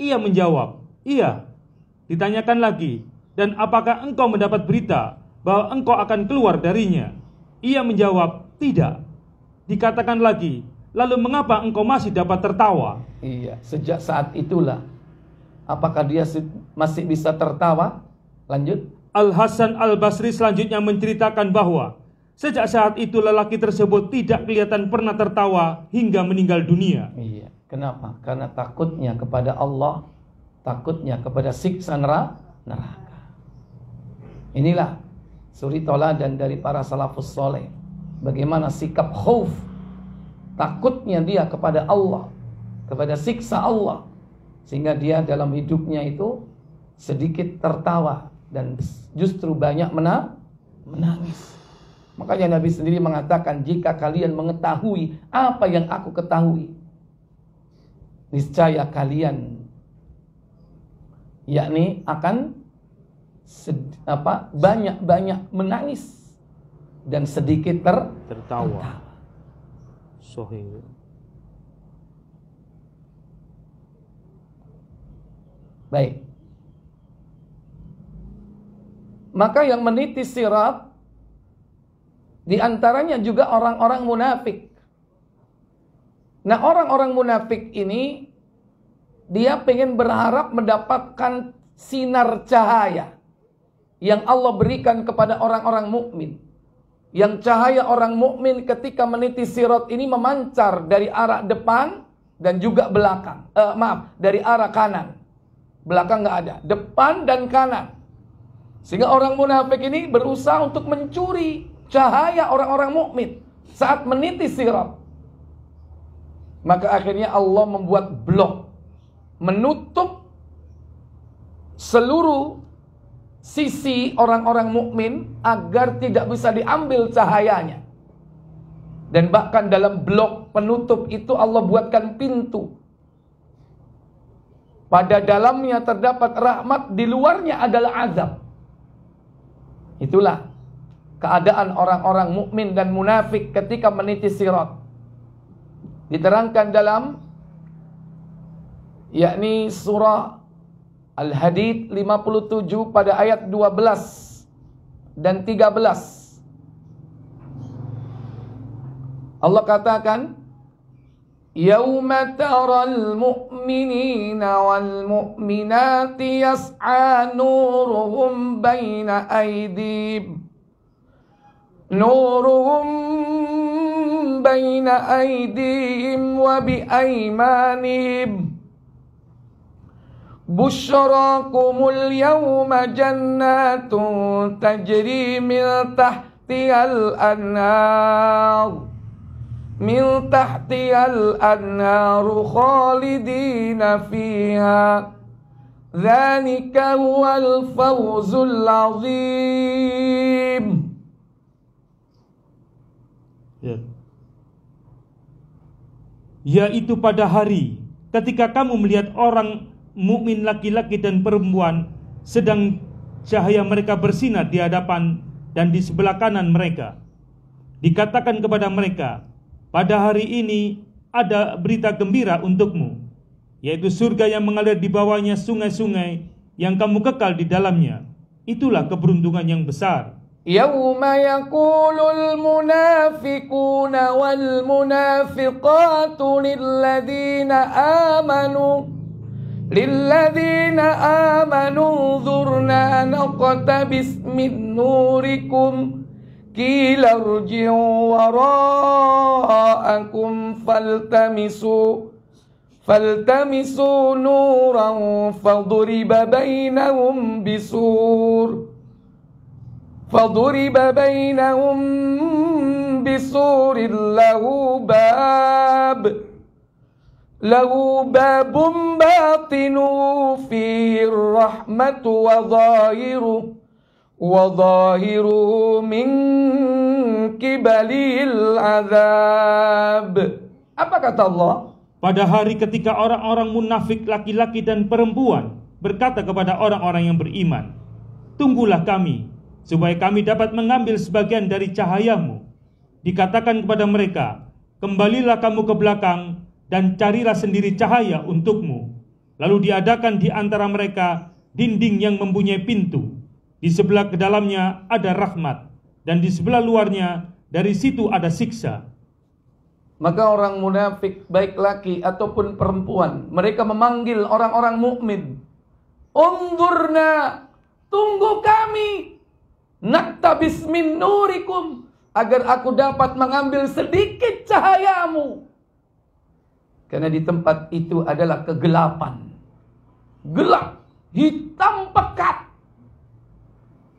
Speaker 2: Ia menjawab, iya. Ditanyakan lagi, dan apakah engkau mendapat berita bahwa engkau akan keluar darinya? Ia menjawab, tidak. Dikatakan lagi, lalu mengapa engkau masih dapat tertawa?
Speaker 1: Iya, sejak saat itulah. Apakah dia masih bisa tertawa? Lanjut.
Speaker 2: Al-Hasan Al-Basri selanjutnya menceritakan bahwa sejak saat itu lelaki tersebut tidak kelihatan pernah tertawa hingga meninggal dunia.
Speaker 1: Iya. Kenapa? Karena takutnya kepada Allah, takutnya kepada siksa neraka. Inilah suri toladan dari para salafus soleh. Bagaimana sikap khauf, takutnya dia kepada Allah, kepada siksa Allah, sehingga dia dalam hidupnya itu sedikit tertawa dan justru banyak menangis. Makanya Nabi sendiri mengatakan, jika kalian mengetahui apa yang aku ketahui, niscaya kalian akan banyak menangis dan sedikit tertawa.
Speaker 2: Sahih.
Speaker 1: Baik. Maka yang meniti sirat di antaranya juga orang-orang munafik. Nah, orang-orang munafik ini dia pengen berharap mendapatkan sinar cahaya yang Allah berikan kepada orang-orang mukmin. Yang cahaya orang mukmin ketika meniti sirat ini memancar dari arah depan dan juga belakang. Dari arah kanan. Belakang nggak ada, depan dan kanan. Sehingga orang munafik ini berusaha untuk mencuri cahaya orang-orang mukmin saat meniti sirat. Maka akhirnya Allah membuat blok, menutup seluruh sisi orang-orang mukmin agar tidak bisa diambil cahayanya. Dan bahkan dalam blok penutup itu Allah buatkan pintu. Pada dalamnya terdapat rahmat, di luarnya adalah azab. Itulah keadaan orang-orang mukmin dan munafik ketika meniti sirat. Diterangkan dalam surah Al-Hadid 57 pada ayat 12 dan 13. Allah katakan, Yauma taral mu'minina wal mu'minati yas'a nuruhum baina aydihim wa bi aymanihim busyrakumul yawma jannatun tajri min tahtiha tahtihal anhar khalidina fiha dzalika huwal fawzul azim.
Speaker 2: Yaitu pada hari ketika kamu melihat orang mukmin laki-laki dan perempuan sedang cahaya mereka bersinar di hadapan dan di sebelah kanan mereka. Dikatakan kepada mereka, pada hari ini ada berita gembira untukmu, yaitu surga yang mengalir di bawahnya sungai-sungai yang kamu kekal di dalamnya. Itulah keberuntungan yang besar.
Speaker 1: Yawma yaqulul munafiquna wal munafiqatu lilladhina amanu dhurna naqtabis min nurikum qila irji'u wara'akum faltamisu nuran faduriba bainahum bisurin lahu babun batinuhu fihi rahmatu wa zahiruhu min kibalil azab. Apa kata Allah?
Speaker 2: Pada hari ketika orang-orang munafik laki-laki dan perempuan berkata kepada orang-orang yang beriman, tunggulah kami, supaya kami dapat mengambil sebagian dari cahayamu. Dikatakan kepada mereka, kembalilah kamu ke belakang dan carilah sendiri cahaya untukmu. Lalu diadakan di antara mereka dinding yang mempunyai pintu. Di sebelah ke dalamnya ada rahmat, dan di sebelah luarnya dari situ ada siksa.
Speaker 1: Maka orang munafik baik laki ataupun perempuan, mereka memanggil orang-orang mukmin, unzurna, tunggu kami, naktabis min nurikum, agar aku dapat mengambil sedikit cahayamu. Karena di tempat itu adalah kegelapan, gelap, hitam pekat.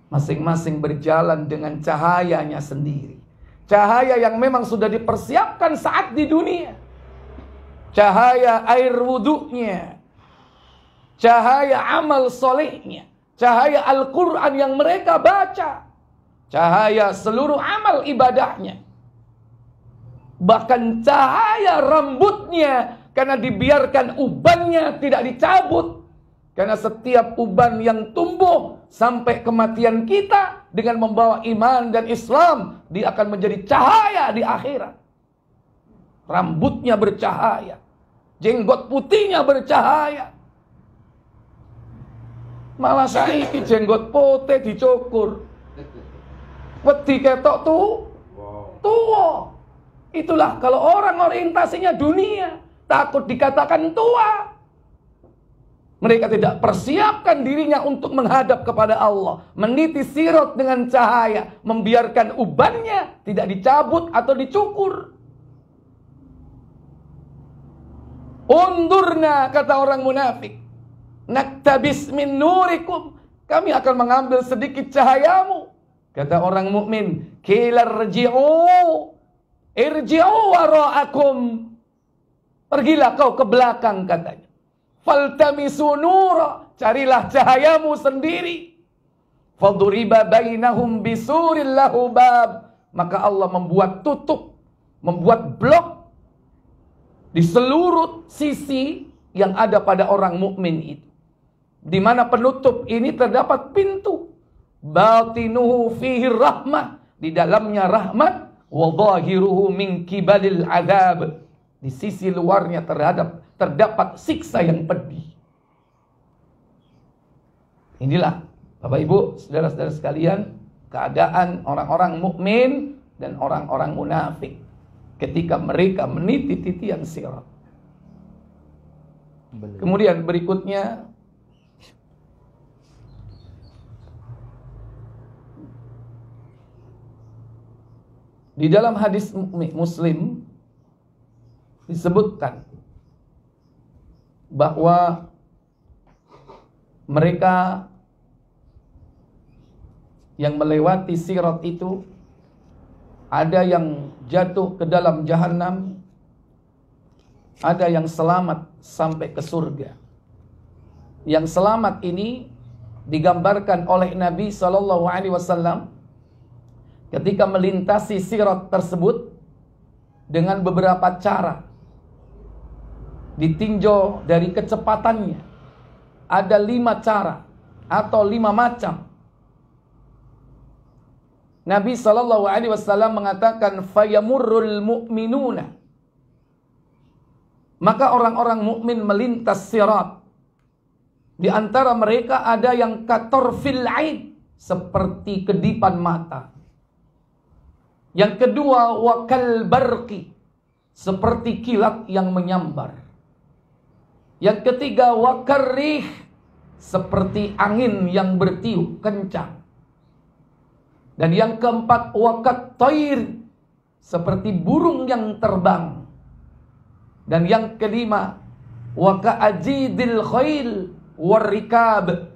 Speaker 1: Masing-masing berjalan dengan cahayanya sendiri. Cahaya yang memang sudah dipersiapkan saat di dunia. Cahaya air wudhunya, cahaya amal solehnya, cahaya Al-Quran yang mereka baca, cahaya seluruh amal ibadahnya. Bahkan cahaya rambutnya, karena dibiarkan ubannya tidak dicabut. Karena setiap uban yang tumbuh sampai kematian kita dengan membawa iman dan Islam, dia akan menjadi cahaya di akhirat. Rambutnya bercahaya, jenggot putihnya bercahaya. Malah saiki jenggot putih dicukur, wedi ketok tua. Itulah kalau orang orientasinya dunia, takut dikatakan tua. Mereka tidak persiapkan dirinya untuk menghadap kepada Allah, meniti sirat dengan cahaya, membiarkan ubannya tidak dicabut atau dicukur. Undurna, kata orang munafik, naktabis min nurikum, kami akan mengambil sedikit cahayamu. Kata orang mukmin, qila irji'u wara'akum, pergilah kau ke belakang, katanya. Faltamisu nura, carilah cahayamu sendiri. Faduriba bainahum bisurin lahu bab, maka Allah membuat tutup, membuat blok di seluruh sisi yang ada pada orang mukmin itu. Di mana penutup ini terdapat pintu. Batinuhu fihi rahmah, di dalamnya rahmat, wa zahiruhu min kibalil azab, di sisi luarnya terdapat siksa yang pedih. Inilah Bapak Ibu, saudara-saudara sekalian, keadaan orang-orang mukmin dan orang-orang munafik ketika mereka meniti titian sirat. Kemudian berikutnya, di dalam hadis Muslim disebutkan bahwa mereka yang melewati sirat itu Ada yang jatuh ke dalam jahanam, ada yang selamat sampai ke surga. Yang selamat ini digambarkan oleh Nabi SAW ketika melintasi sirat tersebut dengan beberapa cara. Ditinjau dari kecepatannya. Ada 5 cara atau 5 macam. Nabi SAW mengatakan fayamurrul mu'minuna, maka orang-orang mukmin melintas sirat. Di antara mereka ada yang katorfil ain, seperti kedipan mata. Yang kedua wakal barqi, seperti kilat yang menyambar. Yang ketiga wakarrih, seperti angin yang bertiup kencang. Dan yang keempat wakat toir, seperti burung yang terbang. Dan yang kelima waka ajidil khail warrikab.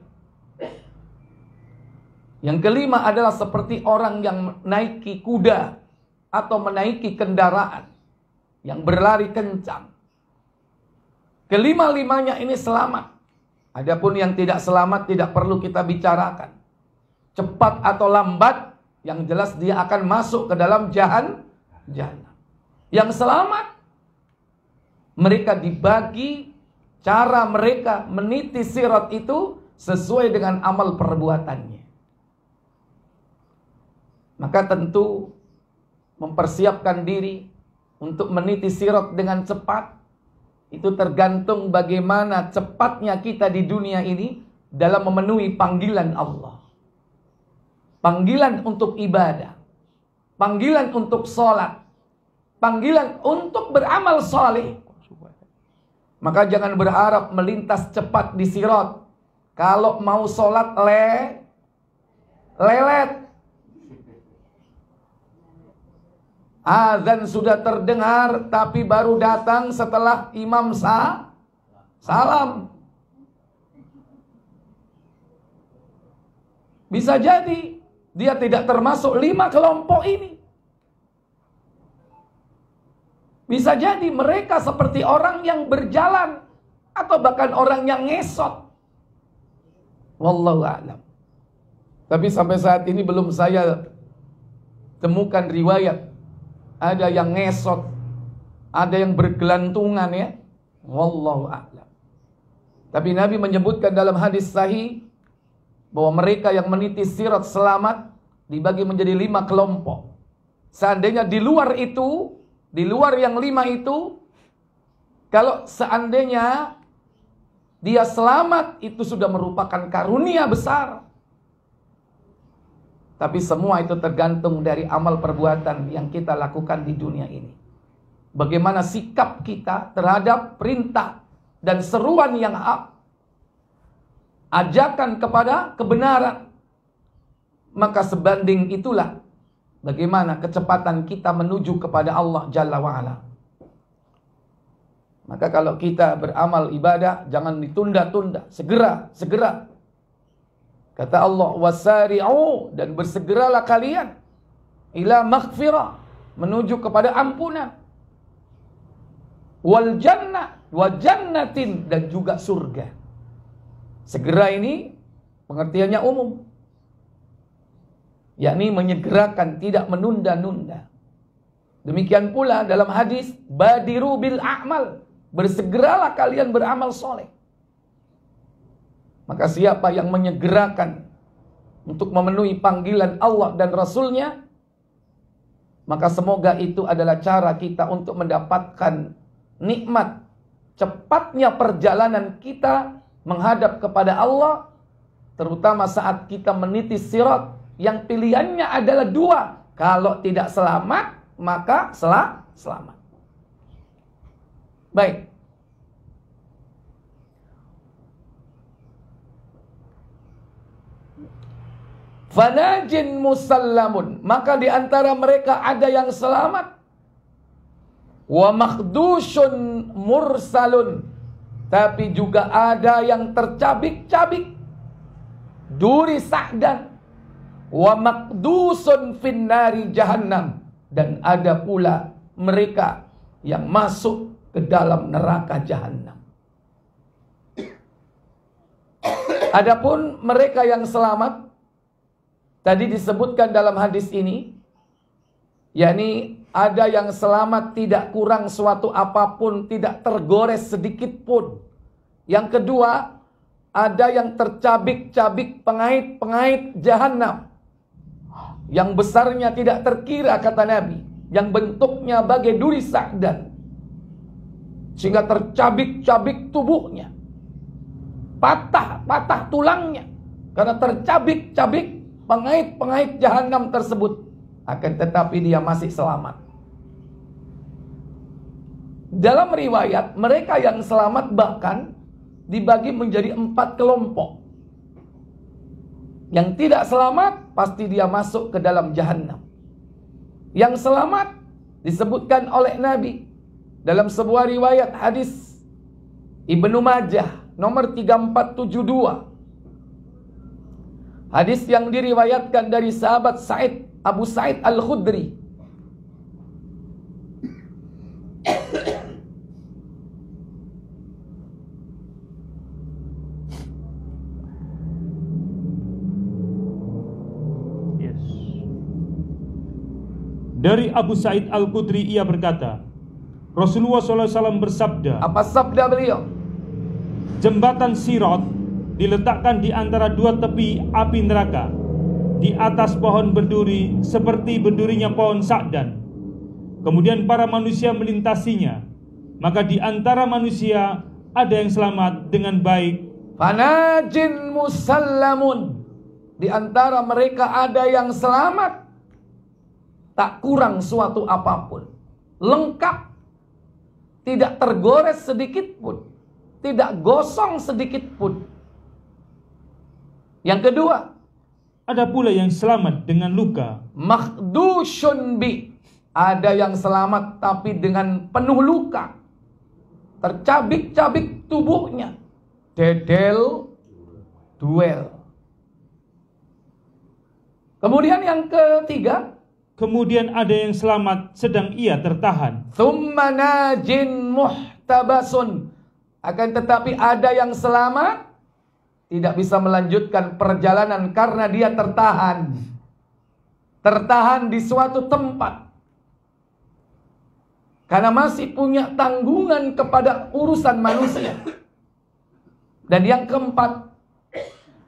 Speaker 1: Yang kelima adalah seperti orang yang menaiki kuda atau menaiki kendaraan yang berlari kencang. Kelima-limanya ini selamat. Adapun yang tidak selamat tidak perlu kita bicarakan. Cepat atau lambat, yang jelas dia akan masuk ke dalam jahanam. Yang selamat, mereka dibagi cara mereka meniti sirat itu sesuai dengan amal perbuatannya. Maka tentu mempersiapkan diri untuk meniti sirat dengan cepat itu tergantung bagaimana cepatnya kita di dunia ini dalam memenuhi panggilan Allah. Panggilan untuk ibadah, panggilan untuk sholat, panggilan untuk beramal saleh. Maka jangan berharap melintas cepat di sirat. Kalau mau sholat lelet. Azan sudah terdengar tapi baru datang setelah imam salam. Bisa jadi dia tidak termasuk 5 kelompok ini. Bisa jadi mereka seperti orang yang berjalan atau bahkan orang yang ngesot. Wallahu a'lam. Tapi sampai saat ini belum saya temukan riwayat ada yang ngesot, ada yang bergelantungan ya. Wallahu a'lam. Tapi Nabi menyebutkan dalam hadis sahih bahwa mereka yang meniti sirat selamat dibagi menjadi 5 kelompok. Seandainya di luar itu, di luar yang 5 itu, kalau seandainya dia selamat, itu sudah merupakan karunia besar. Tapi semua itu tergantung dari amal perbuatan yang kita lakukan di dunia ini. Bagaimana sikap kita terhadap perintah dan seruan yang hak, ajakan kepada kebenaran. Maka sebanding itulah bagaimana kecepatan kita menuju kepada Allah Jalla wa'ala. Maka kalau kita beramal ibadah, jangan ditunda-tunda, segera. Kata Allah, wasari'u, dan bersegeralah kalian ila maghfirah, menuju kepada ampunan, wal jannah, wa jannatin, dan juga surga. Segera ini pengertiannya umum, yakni menyegerakan, tidak menunda-nunda. Demikian pula dalam hadis, badiru bil a'mal, bersegeralah kalian beramal soleh. Maka siapa yang menyegerakan untuk memenuhi panggilan Allah dan Rasulnya, maka semoga itu adalah cara kita untuk mendapatkan nikmat cepatnya perjalanan kita menghadap kepada Allah, terutama saat kita meniti sirat yang pilihannya adalah 2. Kalau tidak selamat, maka selamat. Baik. Fanajin musallamun, maka di antara mereka ada yang selamat. Wa makhdushun mursalun, tapi juga ada yang tercabik-cabik. Duri sa'dan. Wa maqdusun finnari jahannam, dan ada pula mereka yang masuk ke dalam neraka jahanam. Adapun mereka yang selamat, tadi disebutkan dalam hadis ini, yakni ada yang selamat tidak kurang suatu apapun, tidak tergores sedikit pun. Yang kedua, ada yang tercabik-cabik pengait-pengait jahanam, yang besarnya tidak terkira, kata Nabi, yang bentuknya bagai duri sa'dan, sehingga tercabik-cabik tubuhnya, patah tulangnya, karena tercabik-cabik pengait-pengait jahanam tersebut. Akan tetapi dia masih selamat. Dalam riwayat, mereka yang selamat bahkan dibagi menjadi 4 kelompok. Yang tidak selamat pasti dia masuk ke dalam jahanam. Yang selamat disebutkan oleh Nabi dalam sebuah riwayat hadis Ibnu Majah nomor 3472. Hadis yang diriwayatkan dari sahabat Abu Sa'id Al-Khudri.
Speaker 2: Dari Abu Sa'id Al-Khudri ia berkata, Rasulullah SAW bersabda,
Speaker 1: apa sabda beliau?
Speaker 2: Jembatan Sirat diletakkan di antara 2 tepi api neraka, di atas pohon berduri seperti berdurinya pohon Sa'dan. Kemudian para manusia melintasinya, maka di antara manusia ada yang selamat dengan baik.
Speaker 1: Fanajin musallamun, di antara mereka ada yang selamat, tak kurang suatu apapun, lengkap, tidak tergores sedikit pun, tidak gosong sedikit pun. Yang kedua,
Speaker 2: ada pula yang selamat dengan luka.
Speaker 1: Makhdushun bi, ada yang selamat tapi dengan penuh luka, tercabik-cabik tubuhnya, dedel, duel. Kemudian yang ketiga,
Speaker 2: kemudian ada yang selamat sedang ia tertahan.
Speaker 1: Tsumma najin muhtabasun, akan tetapi ada yang selamat tidak bisa melanjutkan perjalanan karena dia tertahan. Tertahan di suatu tempat karena masih punya tanggungan kepada urusan manusia. Dan yang keempat,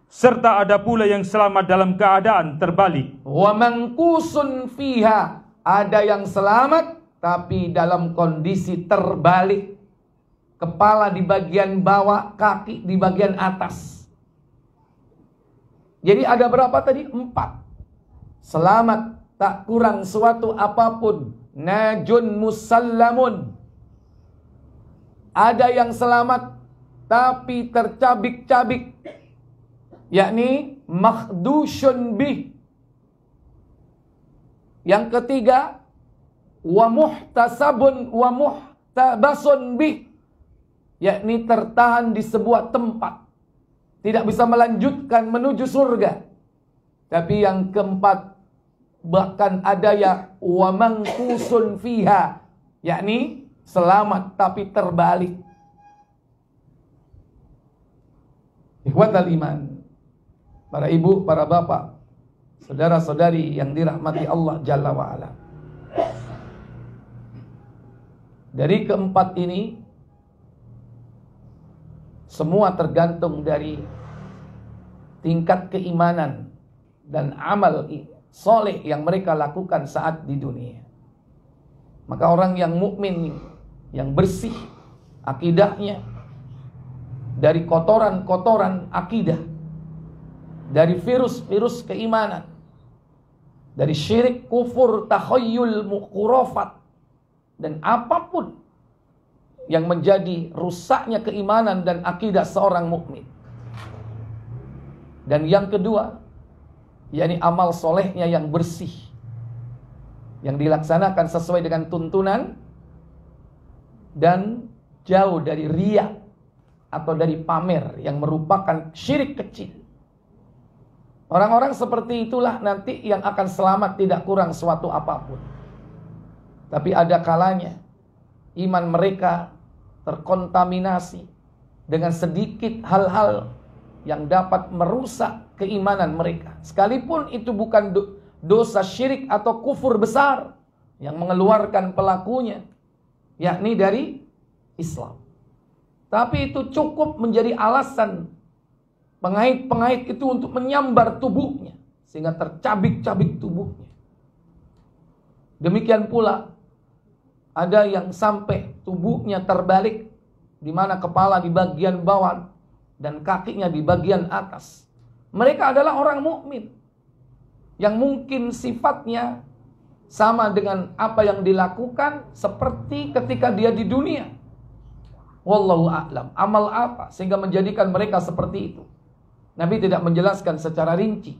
Speaker 2: serta ada pula yang selamat dalam keadaan terbalik.
Speaker 1: wa mangkusun fiha, ada yang selamat tapi dalam kondisi terbalik. Kepala di bagian bawah, kaki di bagian atas. Jadi ada berapa tadi? 4. Selamat tak kurang suatu apapun. Najun musallamun, ada yang selamat tapi tercabik-cabik, yakni makhdushun bih. Yang ketiga, wa muhtasabun wa muhtabasun bih, yakni tertahan di sebuah tempat, tidak bisa melanjutkan menuju surga. Tapi yang keempat, bahkan ada ya wa mangkusun fiha, yakni selamat tapi terbalik. Ikhwatal iman, para ibu, para bapak, saudara-saudari yang dirahmati Allah Jalla wa'ala, dari keempat ini semua tergantung dari tingkat keimanan dan amal soleh yang mereka lakukan saat di dunia. Maka orang yang mukmin, yang bersih akidahnya dari kotoran-kotoran akidah, dari virus-virus keimanan, dari syirik, kufur, takhayyul, khurafat, dan apapun yang menjadi rusaknya keimanan dan akidah seorang mukmin. Dan yang kedua, yakni amal solehnya yang bersih, yang dilaksanakan sesuai dengan tuntunan dan jauh dari riya atau dari pamer yang merupakan syirik kecil. Orang-orang seperti itulah nanti yang akan selamat tidak kurang suatu apapun. Tapi ada kalanya iman mereka terkontaminasi dengan sedikit hal-hal yang dapat merusak keimanan mereka. Sekalipun itu bukan dosa syirik atau kufur besar yang mengeluarkan pelakunya, yakni dari Islam. Tapi itu cukup menjadi alasan pengait-pengait itu untuk menyambar tubuhnya, sehingga tercabik-cabik tubuhnya. Demikian pula ada yang sampai tubuhnya terbalik, di mana kepala di bagian bawah dan kakinya di bagian atas. Mereka adalah orang mukmin yang mungkin sifatnya sama dengan apa yang dilakukan seperti ketika dia di dunia. Wallahu a'lam. Amal apa sehingga menjadikan mereka seperti itu? Nabi tidak menjelaskan secara rinci,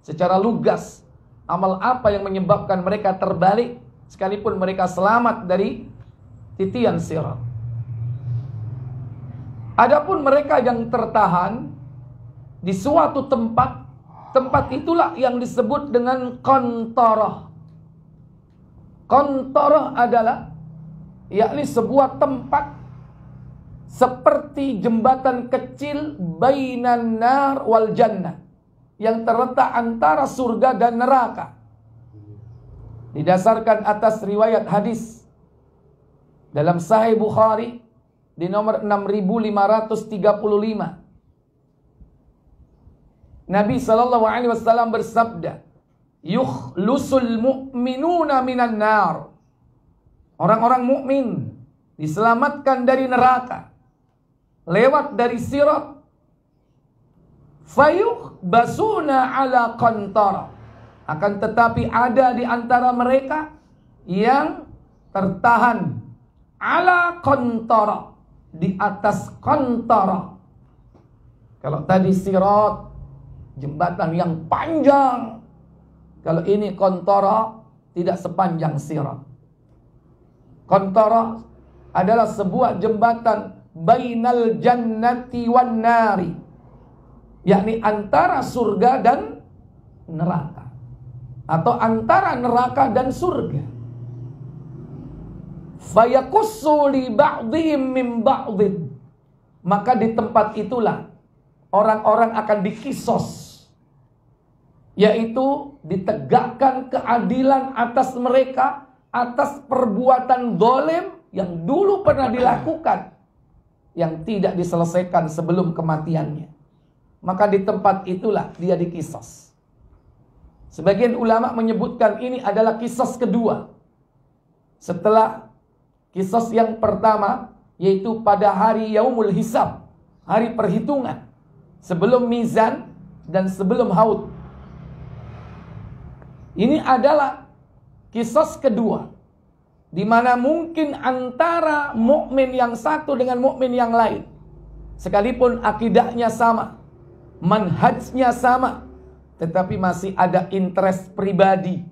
Speaker 1: secara lugas, amal apa yang menyebabkan mereka terbalik sekalipun mereka selamat dari titian sirat. Adapun mereka yang tertahan di suatu tempat, tempat itulah yang disebut dengan qantarah. Qantarah adalah yakni sebuah tempat seperti jembatan kecil bainan nar wal jannah, yang terletak antara surga dan neraka. Didasarkan atas riwayat hadis dalam Sahih Bukhari di nomor 6535. Nabi SAW bersabda, yukhlusul mu'minuna minan nar. Orang-orang mukmin diselamatkan dari neraka lewat dari sirat. Fayukhbasuna ala qantara. Akan tetapi ada di antara mereka yang tertahan ala qantara, di atas qantara. Kalau tadi sirat, jembatan yang panjang, kalau ini qantara, tidak sepanjang sirat. Qantara adalah sebuah jembatan bainal jannati wan nari, yakni antara surga dan neraka, atau antara neraka dan surga. Fayakussu li ba'dihim min ba'dhin. Maka di tempat itulah orang-orang akan dikisos, yaitu ditegakkan keadilan atas mereka atas perbuatan zalim yang dulu pernah dilakukan, yang tidak diselesaikan sebelum kematiannya. Maka di tempat itulah dia dikisos. Sebagian ulama menyebutkan ini adalah kisos kedua setelah kisos yang pertama, yaitu pada hari yaumul hisab, hari perhitungan, sebelum mizan dan sebelum haud. Ini adalah kisos kedua, di mana mungkin antara mukmin yang satu dengan mukmin yang lain, sekalipun akidahnya sama, manhajnya sama, tetapi masih ada interest pribadi,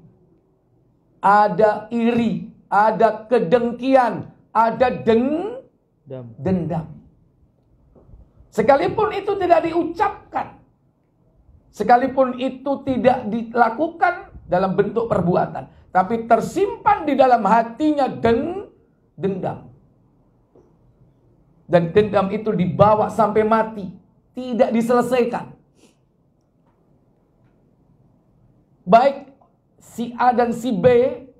Speaker 1: ada iri, ada kedengkian, ada dendam. Sekalipun itu tidak diucapkan, sekalipun itu tidak dilakukan dalam bentuk perbuatan, tapi tersimpan di dalam hatinya dendam. Dan dendam itu dibawa sampai mati, tidak diselesaikan. Baik si A dan si B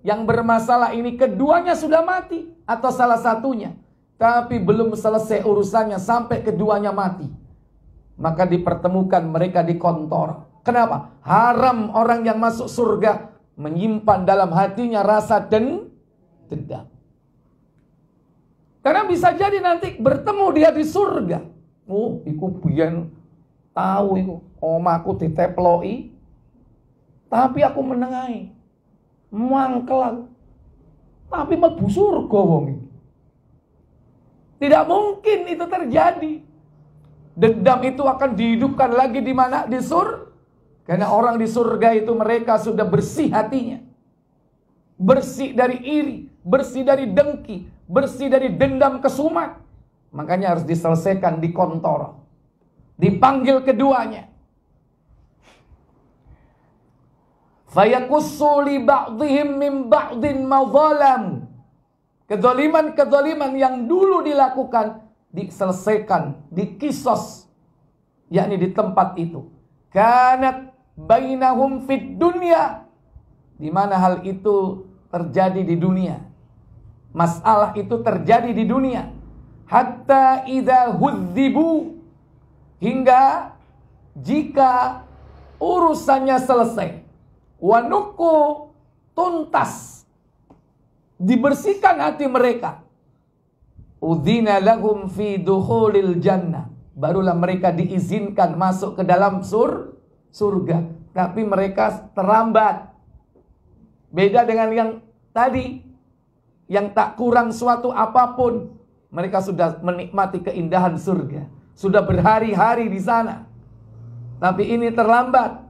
Speaker 1: yang bermasalah ini, keduanya sudah mati atau salah satunya, tapi belum selesai urusannya sampai keduanya mati. Maka dipertemukan mereka di qantara. Kenapa? Haram orang yang masuk surga menyimpan dalam hatinya rasa dendam. Karena bisa jadi nanti bertemu dia di surga. Oh, iku biyen tahu iku omaku diteploi, tapi aku menengahi, mangkel, tapi mlebu surga wong iki. Tidak mungkin itu terjadi. Dendam itu akan dihidupkan lagi di mana? Di surga. Karena orang di surga itu mereka sudah bersih hatinya, bersih dari iri, bersih dari dengki, bersih dari dendam kesumat. Makanya harus diselesaikan di qantara. Dipanggil keduanya. Fayakussu li ba'dihim min ba'din madzalam. Kezaliman-kezaliman yang dulu dilakukan diselesaikan, dikisos, yakni di tempat itu. Kanat bainahum fid dunya, di mana hal itu terjadi di dunia. Masalah itu terjadi di dunia. Hatta idza hudzibu, hingga jika urusannya selesai, wanuku, tuntas, dibersihkan hati mereka, udzina lahum fi dukhulil jannah, barulah mereka diizinkan masuk ke dalam surga. Tapi mereka terlambat. Beda dengan yang tadi, yang tak kurang suatu apapun. Mereka sudah menikmati keindahan surga, sudah berhari-hari di sana. Tapi ini terlambat.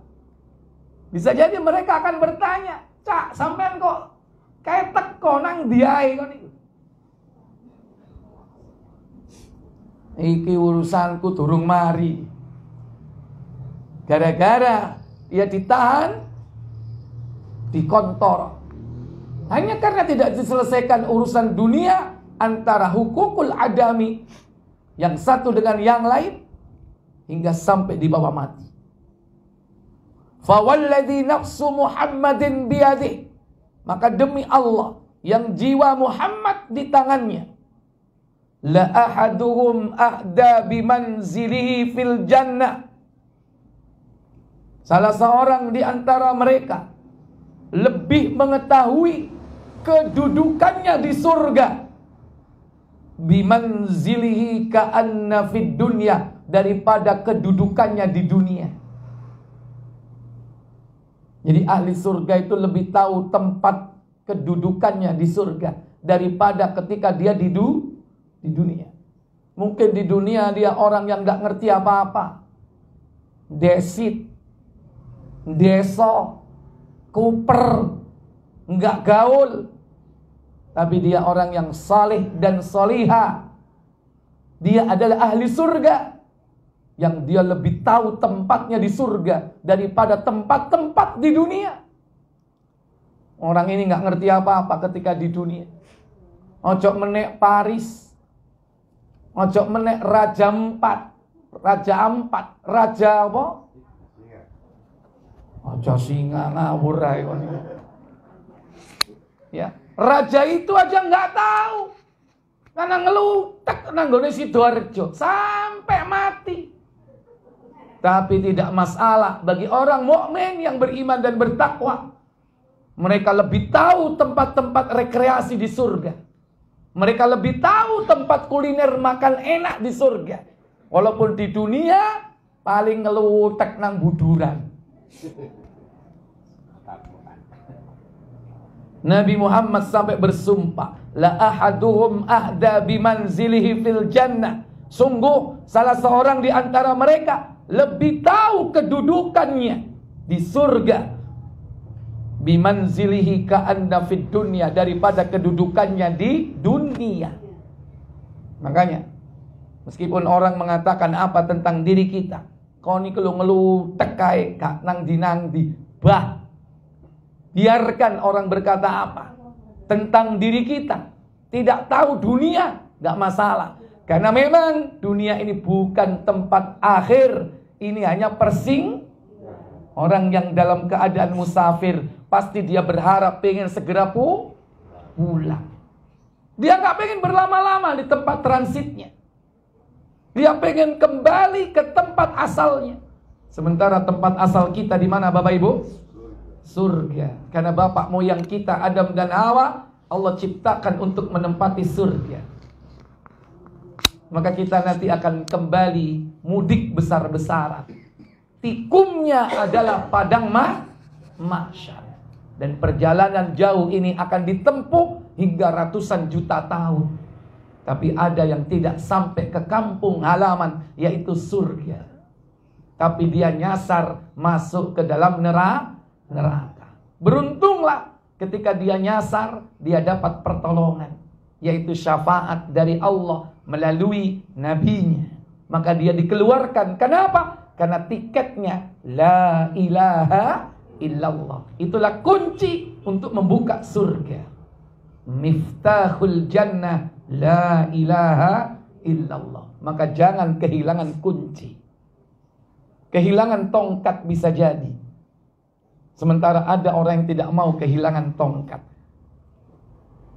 Speaker 1: Bisa jadi mereka akan bertanya, "Cak, sampean kok kayak teko nang diae kok niku? Iki urusanku durung mari." Gara-gara ia ditahan di kantor, hanya karena tidak diselesaikan urusan dunia antara hukukul adami yang satu dengan yang lain, hingga sampai dibawa mati. Fawalladzi nafsu Muhammadin biyadih, maka demi Allah yang jiwa Muhammad di tangannya, la ahaduhum ahda bimanzilihi fil jannah, salah seorang di antara mereka lebih mengetahui kedudukannya di surga, bimanzilihi ka'anna fid dunya, daripada kedudukannya di dunia. Jadi ahli surga itu lebih tahu tempat kedudukannya di surga daripada ketika dia di dunia. Mungkin di dunia dia orang yang gak ngerti apa-apa, desit, deso, kuper, nggak gaul. Tapi dia orang yang saleh dan soliha. Dia adalah ahli surga, yang dia lebih tahu tempatnya di surga daripada tempat-tempat di dunia. Orang ini nggak ngerti apa-apa ketika di dunia. Ojo menek Paris, ojo menek Raja Ampat, Raja apa? Ojo singa ngawur ae. Ya, raja itu aja nggak tahu, karena ngelutek nanggone Sidoarjo sampai mati. Tapi tidak masalah bagi orang mukmin yang beriman dan bertakwa. Mereka lebih tahu tempat-tempat rekreasi di surga. Mereka lebih tahu tempat kuliner makan enak di surga. Walaupun di dunia paling ngelutek nang buduran. Nabi Muhammad sampai bersumpah, la ahaduhum ahda bimanzilihi fil jannah, sungguh salah seorang di antara mereka lebih tahu kedudukannya di surga, bimanzilihi ka'anna fid dunya, daripada kedudukannya di dunia. Makanya meskipun orang mengatakan apa tentang diri kita, kau ni kalau ngelutek kae gak nang di bah. Biarkan orang berkata apa tentang diri kita, tidak tahu dunia, gak masalah. Karena memang dunia ini bukan tempat akhir. Ini hanya persing. Orang yang dalam keadaan musafir, pasti dia berharap pengen segera pulang. Dia gak pengen berlama-lama di tempat transitnya. Dia pengen kembali ke tempat asalnya. Sementara tempat asal kita di mana Bapak Ibu? Surga. Karena bapak moyang kita Adam dan Hawa Allah ciptakan untuk menempati surga. Maka kita nanti akan kembali mudik besar-besaran. Tikumnya adalah padang mahsyar. Dan perjalanan jauh ini akan ditempuh hingga ratusan juta tahun. Tapi ada yang tidak sampai ke kampung halaman, yaitu surga. Tapi dia nyasar masuk ke dalam neraka. Beruntunglah ketika dia nyasar, dia dapat pertolongan, yaitu syafaat dari Allah melalui nabinya. Maka dia dikeluarkan. Kenapa? Karena tiketnya la ilaha illallah. Itulah kunci untuk membuka surga. Miftahul jannah la ilaha illallah. Maka jangan kehilangan kunci. Kehilangan tongkat bisa jadi. Sementara ada orang yang tidak mau kehilangan tongkat.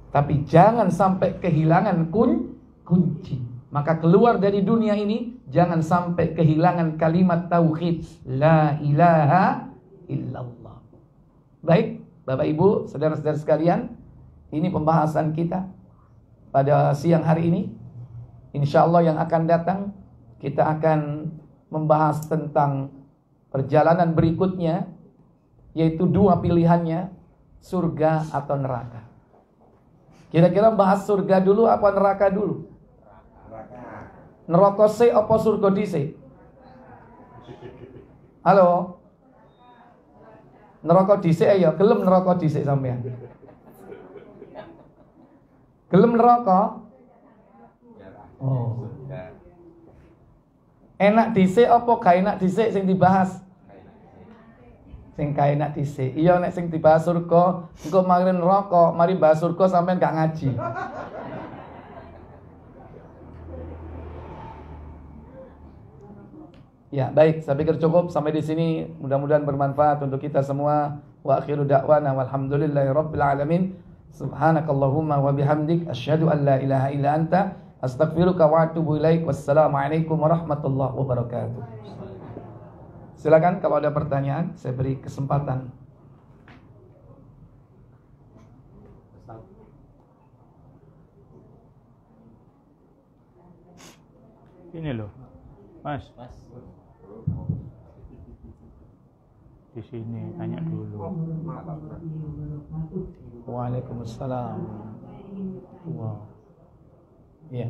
Speaker 1: Tapi jangan sampai kehilangan kunci. Maka keluar dari dunia ini jangan sampai kehilangan kalimat tauhid la ilaha illallah. Baik, Bapak Ibu, saudara-saudara sekalian, ini pembahasan kita pada siang hari ini. Insyaallah yang akan datang kita akan membahas tentang perjalanan berikutnya, yaitu dua pilihannya, surga atau neraka. Kira-kira bahas surga dulu apa neraka dulu? Neraka se apa surga dhisik? Halo? Neraka dhisik ya, gelem neraka dhisik sampean. Gelem neraka? Oh. Enak dhisik apa gak enak dhisik sing dibahas? Sing gak enak dhisik. Iya nek sing dibahas surga, engko mari neraka, mari bahas surga sampean gak ngaji. Ya, baik, saya pikir cukup sampai di sini. Mudah-mudahan bermanfaat untuk kita semua. Wa akhiru da'wana walhamdulillahirabbil alamin. Subhanakallahumma wa bihamdik asyhadu an la ilaha illa anta astaghfiruka wa atubu ilaik. Wassalamualaikum warahmatullahi wabarakatuh. Silakan kalau ada pertanyaan, saya beri kesempatan.
Speaker 2: Ini loh, Mas. Di sini tanya dulu.
Speaker 1: Waalaikumsalam. Wow. Iya.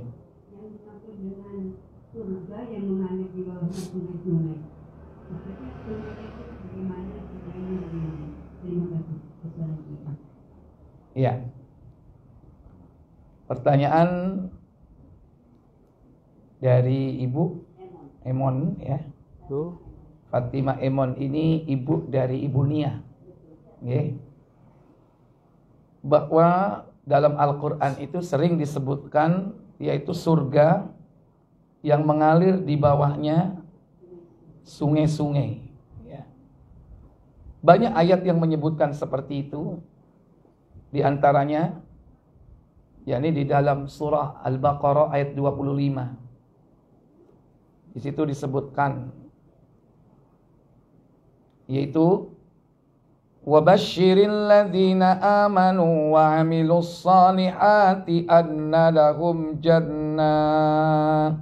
Speaker 1: Iya. Pertanyaan dari Ibu Emon ya.
Speaker 2: Tuh.
Speaker 1: Fatimah Emon ini ibu dari Ibu Nia. Okay. Bahwa dalam Al-Quran itu sering disebutkan yaitu surga yang mengalir di bawahnya sungai-sungai ya. Banyak ayat yang menyebutkan seperti itu. Di antaranya yakni di dalam surah Al-Baqarah ayat 25. Di situ disebutkan yaitu wabashshiril ladzina amanu wa 'amilus shalihati anna lahum jannatin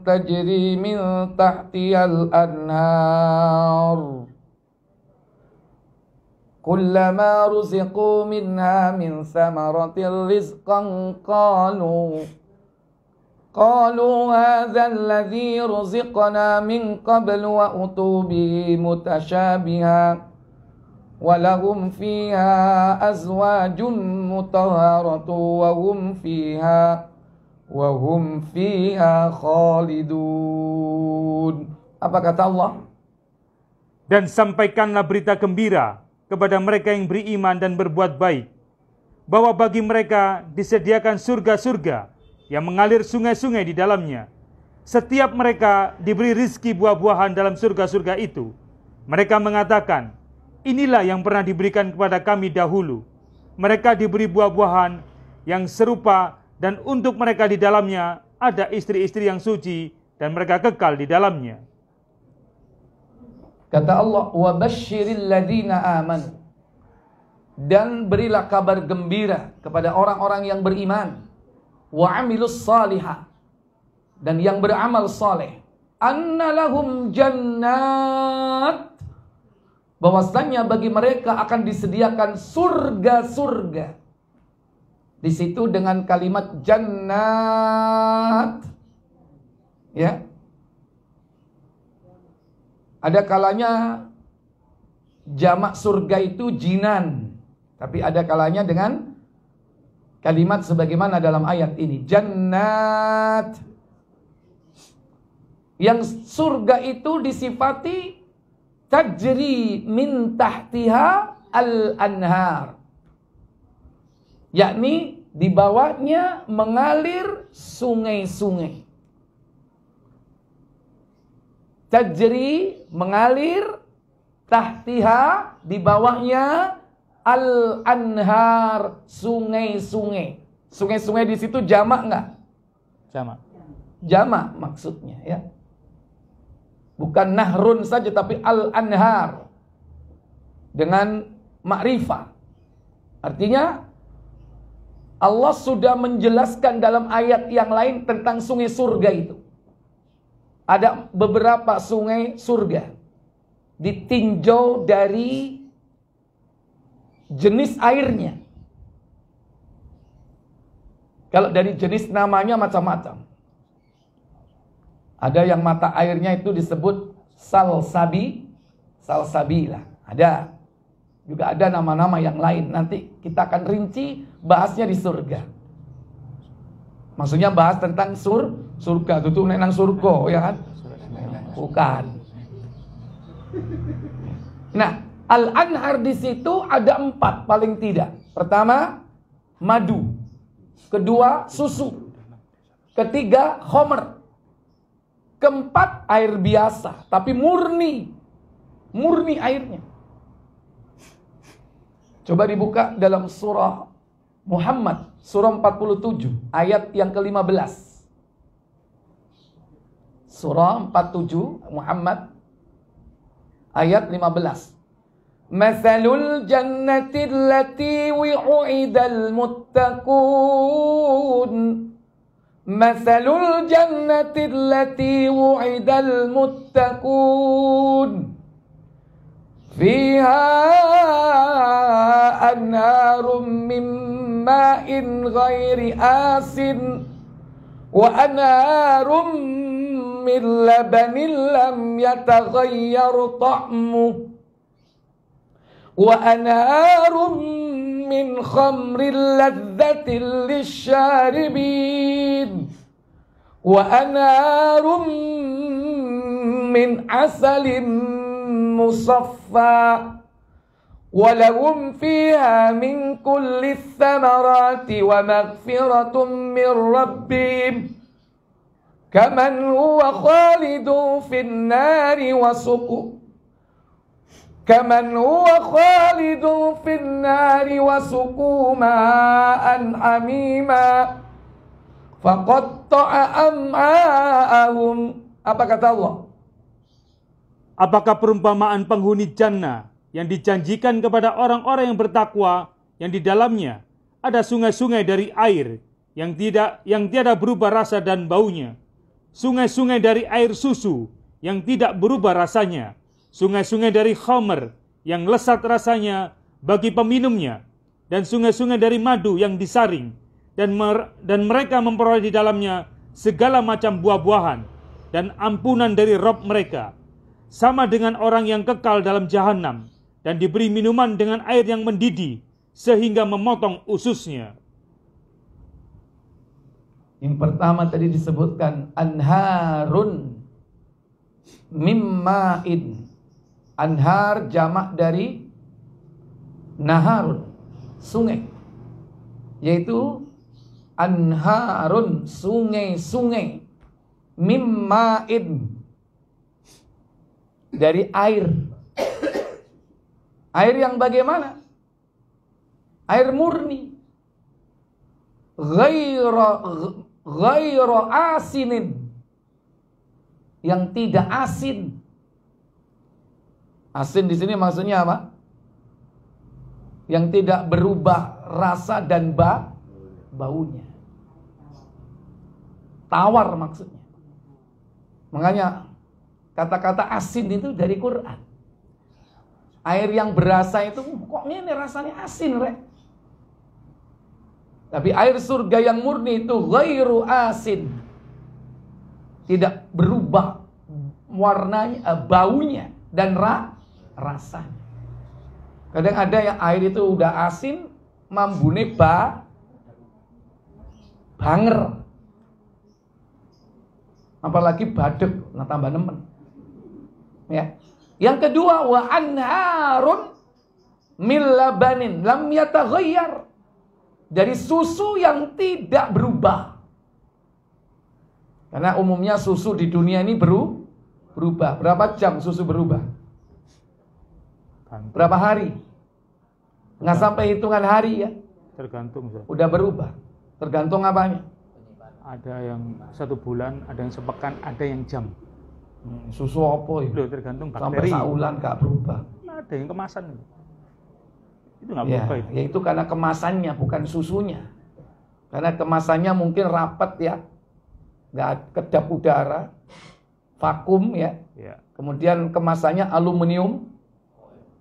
Speaker 1: tajri min tahtihal anhar kullama ruziqu minha min thamaratil rizqan qalu hadza alladhi ruziqna min qabl wa utu bihi mutasyabiha wa lahum fiha azwajun mutahharatu wa hum fiha khalidun. Apa kata Allah?
Speaker 2: Dan sampaikanlah berita gembira kepada mereka yang beriman dan berbuat baik, bahwa bagi mereka disediakan surga-surga yang mengalir sungai-sungai di dalamnya. Setiap mereka diberi rizki buah-buahan dalam surga-surga itu. Mereka mengatakan, inilah yang pernah diberikan kepada kami dahulu. Mereka diberi buah-buahan yang serupa dan untuk mereka di dalamnya ada istri-istri yang suci dan mereka kekal di dalamnya.
Speaker 1: Kata Allah, wa basyiril ladzina amanu. Dan berilah kabar gembira kepada orang-orang yang beriman. Wa 'amilus salihah, dan yang beramal saleh, anna lahum jannat, bahwasanya bagi mereka akan disediakan surga-surga. Di situ dengan kalimat jannat ya. Ada kalanya jamak surga itu jinan, tapi ada kalanya dengan kalimat sebagaimana dalam ayat ini, jannat. Yang surga itu disifati tajri min tahtiha al-anhar, yakni di bawahnya mengalir sungai-sungai. Tajri, mengalir, tahtiha, di bawahnya al-anhar, sungai-sungai. Sungai-sungai di situ jamak enggak?
Speaker 2: Jamak.
Speaker 1: Jamak maksudnya ya. Bukan nahrun saja tapi al-anhar dengan makrifah. Artinya Allah sudah menjelaskan dalam ayat yang lain tentang sungai surga itu. Ada beberapa sungai surga ditinjau dari jenis airnya. Kalau dari jenis namanya macam-macam. Ada yang mata airnya itu disebut salsabila. Ada. Juga ada nama-nama yang lain. Nanti kita akan rinci bahasnya di surga. Maksudnya bahas tentang surga. Itu nenang surga, ya kan? Bukan. Nah, al-anhar di situ ada 4 paling tidak. Pertama, madu. Kedua, susu. Ketiga, khomer. Keempat, air biasa, tapi murni airnya. Coba dibuka dalam surah Muhammad, surah 47, ayat yang ke-15. Surah 47 Muhammad, ayat 15. Mathalul jannati allati wu'idal muttaqun. مثل الجنة التي وعد المتقون فيها أنهار من ماء غير آسن وأنهار من لبن لم يتغير طعمه وأنهار من خمر لذة للشاربين وأنهار من عسل مصفى ولهم فيها من كل الثمرات ومغفرة من ربهم كمن هو خالد في النار كمن هو خالد في النار وسقوا ماء حميما فقطع أمعاءهم. Apa kata Allah?
Speaker 2: Apakah perumpamaan penghuni jannah yang dijanjikan kepada orang-orang yang bertakwa, yang di dalamnya ada sungai-sungai dari air yang tiada berubah rasa dan baunya, sungai-sungai dari air susu yang tidak berubah rasanya, sungai-sungai dari khamr yang lesat rasanya bagi peminumnya, dan sungai-sungai dari madu yang disaring, dan mereka memperoleh di dalamnya segala macam buah-buahan dan ampunan dari Rabb mereka, sama dengan orang yang kekal dalam jahanam dan diberi minuman dengan air yang mendidih sehingga memotong ususnya.
Speaker 1: Yang pertama tadi disebutkan anharun mimma'in. Anhar jamak dari naharun, sungai. Yaitu anharun, sungai-sungai. Mimma'in, dari air. Air yang bagaimana? Air murni. Ghaira asinin, yang tidak asin. Asin di sini maksudnya apa? Yang tidak berubah rasa dan baunya. Tawar maksudnya. Makanya kata-kata asin itu dari Quran. Air yang berasa itu kok ini rasanya asin, Rek? Tapi air surga yang murni itu ghairu asin. Tidak berubah warnanya, baunya dan rasanya. Kadang ada yang air itu udah asin, mambune banger. Apalagi badek, nah tambah nemen. Ya. Yang kedua, wa anharun min labanin lam yataghayyar. Dari susu yang tidak berubah. Karena umumnya susu di dunia ini berubah. Berapa jam susu berubah? Berapa hari? Nggak sampai hitungan hari ya.
Speaker 2: Tergantung.
Speaker 1: Udah berubah. Tergantung apanya?
Speaker 2: Ada yang 1 bulan, ada yang sepekan, ada yang jam.
Speaker 1: Susu apa ya?
Speaker 2: Loh, tergantung
Speaker 1: Sampai
Speaker 2: bakteri.
Speaker 1: saulan nggak berubah.
Speaker 2: Ada yang kemasan. Itu nggak
Speaker 1: Ya,
Speaker 2: berubah itu.
Speaker 1: ya itu karena kemasannya bukan susunya. Karena kemasannya mungkin rapat ya, nggak kedap udara, vakum ya.
Speaker 2: Ya.
Speaker 1: Kemudian kemasannya aluminium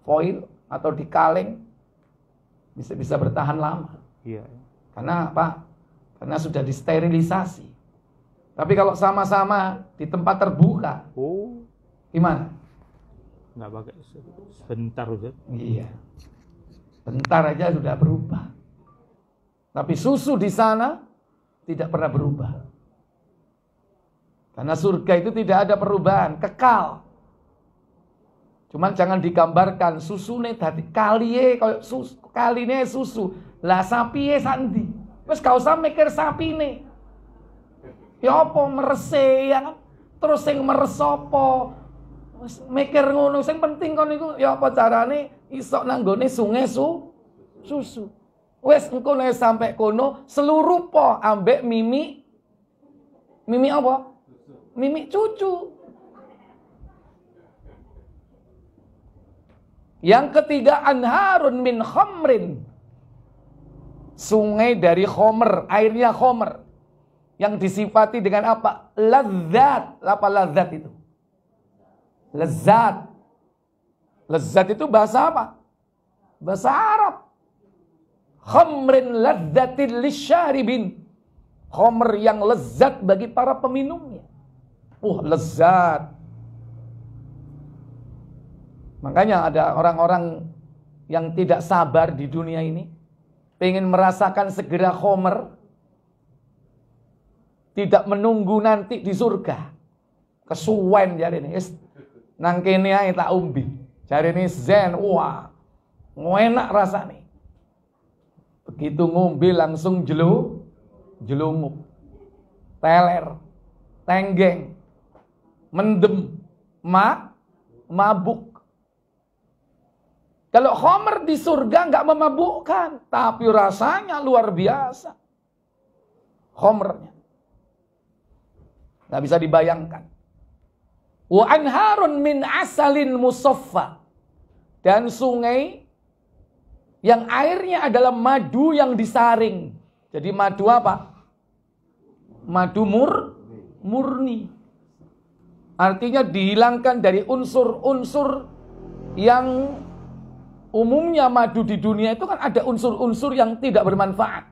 Speaker 1: foil atau di kaleng, bisa bertahan lama.
Speaker 2: Iya.
Speaker 1: Karena apa? Karena sudah disterilisasi. Tapi kalau sama-sama di tempat terbuka, gimana?
Speaker 2: Nggak pakai sebentar Ustaz.
Speaker 1: Iya. Bentar aja sudah berubah. Tapi susu di sana tidak pernah berubah. Karena surga itu tidak ada perubahan, kekal. Cuman jangan digambarkan susune dadi kaliye koyo susu, kaline susu. Lah sapiye sandi. Wis gak usah mikir sapine. Ya apa merese ya kan? Terus sing meres apa? Wis mikir ngono, sing penting kon iku ya apa carane iso nanggone sungai susu. Wis engko nek sampe kono seluruh po ambek mimi apa? Mimi cucu. Yang ketiga anharun min khamrin. Sungai dari khomer, airnya khomer. Yang disifati dengan apa? Lezat. Apa lezat itu? Lezat. Lezat itu bahasa apa? Bahasa Arab. Khamrin ladzatin lisyaribin. Khomer yang lezat bagi para peminumnya. Lezat. Makanya ada orang-orang yang tidak sabar di dunia ini, pengen merasakan segera khomer, tidak menunggu nanti di surga. Kesuwen jari ini, nang kene ae tak umbi. Jari ini zen, wah, enak rasanya. Begitu ngombe langsung jelunguk, teler, tenggeng, mendem, mabuk. Kalau khomer di surga nggak memabukkan, tapi rasanya luar biasa. Khomernya nggak bisa dibayangkan. Wa anharun min asalin musaffa, dan sungai yang airnya adalah madu yang disaring. Jadi madu apa? Madu murni. Artinya dihilangkan dari unsur-unsur yang umumnya madu di dunia itu kan ada unsur-unsur yang tidak bermanfaat.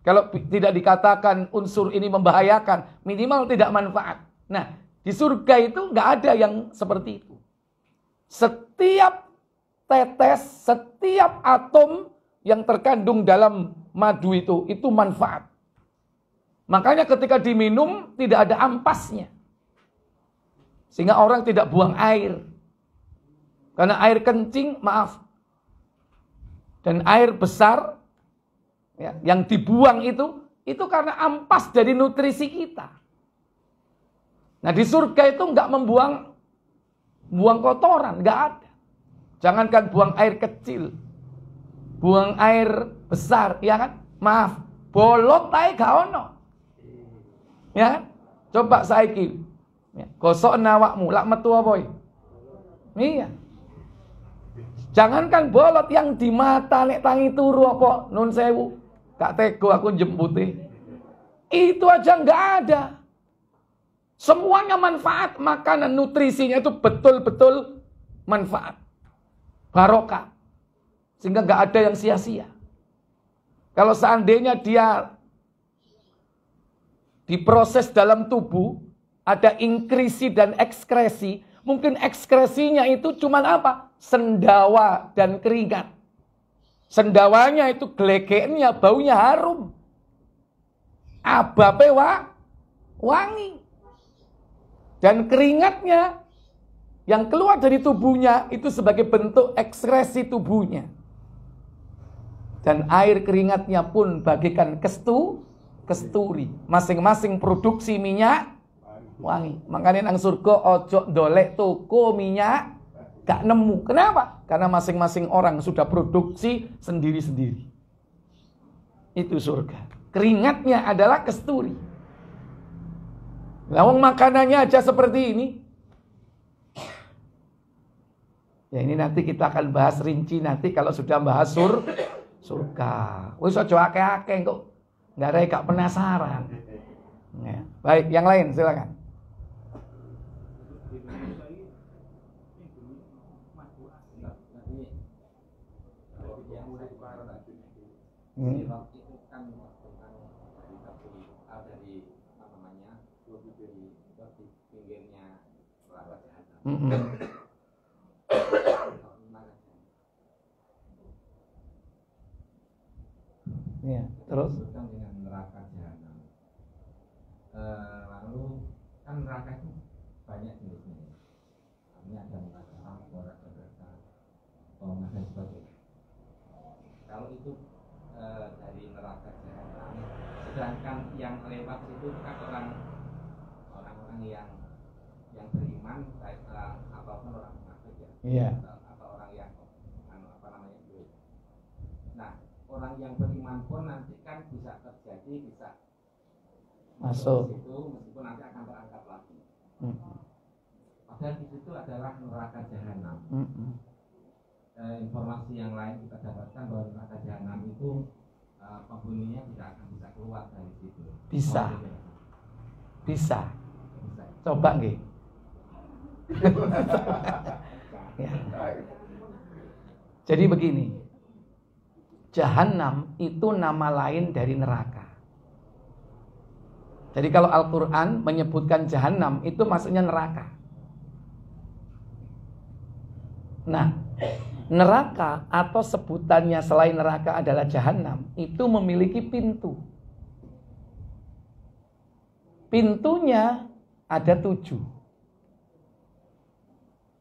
Speaker 1: Kalau tidak dikatakan unsur ini membahayakan, minimal tidak manfaat. Nah, di surga itu nggak ada yang seperti itu. Setiap tetes, setiap atom yang terkandung dalam madu itu manfaat. Makanya ketika diminum tidak ada ampasnya. Sehingga orang tidak buang air. Karena air kencing, maaf, dan air besar ya, yang dibuang itu karena ampas dari nutrisi kita. Nah di surga itu nggak buang kotoran, nggak ada. Jangankan buang air kecil, buang air besar, ya kan? Maaf, bolot ae gak ono. Ya kan? Coba saiki, ya, gosok awakmu, lak metu apa? Iya. Jangankan bolot yang di mata nek tangi turu apa nun sewu. Gak tego aku jemputi. Itu aja nggak ada. Semuanya manfaat, makanan nutrisinya itu betul-betul manfaat. Barokah. Sehingga nggak ada yang sia-sia. Kalau seandainya dia diproses dalam tubuh, ada inkrisi dan ekskresi, mungkin ekskresinya itu cuman apa? Sendawa dan keringat. Sendawanya itu glegeknya, baunya harum. Abape wangi. Dan keringatnya yang keluar dari tubuhnya itu sebagai bentuk ekskresi tubuhnya. Dan air keringatnya pun bagaikan kesturi. Masing-masing produksi minyak wangi. Makanya nang surga ojo dolek toko minyak gak nemu. Kenapa? Karena masing-masing orang sudah produksi sendiri-sendiri. Itu surga. Keringatnya adalah kesturi. Lawang makanannya aja seperti ini. Ya ini nanti kita akan bahas rinci nanti kalau sudah bahas surga. Wis aja akeh-akeh kok. Enggak ada gak penasaran. Ya. Baik, yang lain silakan. Ya, terus
Speaker 3: dengan neraka jahanam. Lalu kan neraka itu banyak jenisnya. Ini ada neraka ampor, ada neraka dan sebagainya. Kalau itu dari neraka jahanam, sedangkan yang lewat itu kan orang-orang yang beriman, baik apapun orang munafik ya.
Speaker 1: Iya.
Speaker 3: Atau orang yang itu. Nah, orang yang beriman pun nanti kan bisa terjadi, bisa
Speaker 1: masuk
Speaker 3: itu meskipun nanti akan terangkat lagi. Padahal di situ adalah neraka jahanam. Informasi yang lain kita dapatkan bahwa neraka jahanam itu penghuninya tidak akan bisa keluar dari situ.
Speaker 1: Bisa. Coba nggih. Ya. Jadi begini. Jahanam itu nama lain dari neraka. Jadi kalau Al-Quran menyebutkan jahanam itu maksudnya neraka. Nah, neraka atau sebutannya selain neraka adalah jahanam itu memiliki pintu. Pintunya ada 7.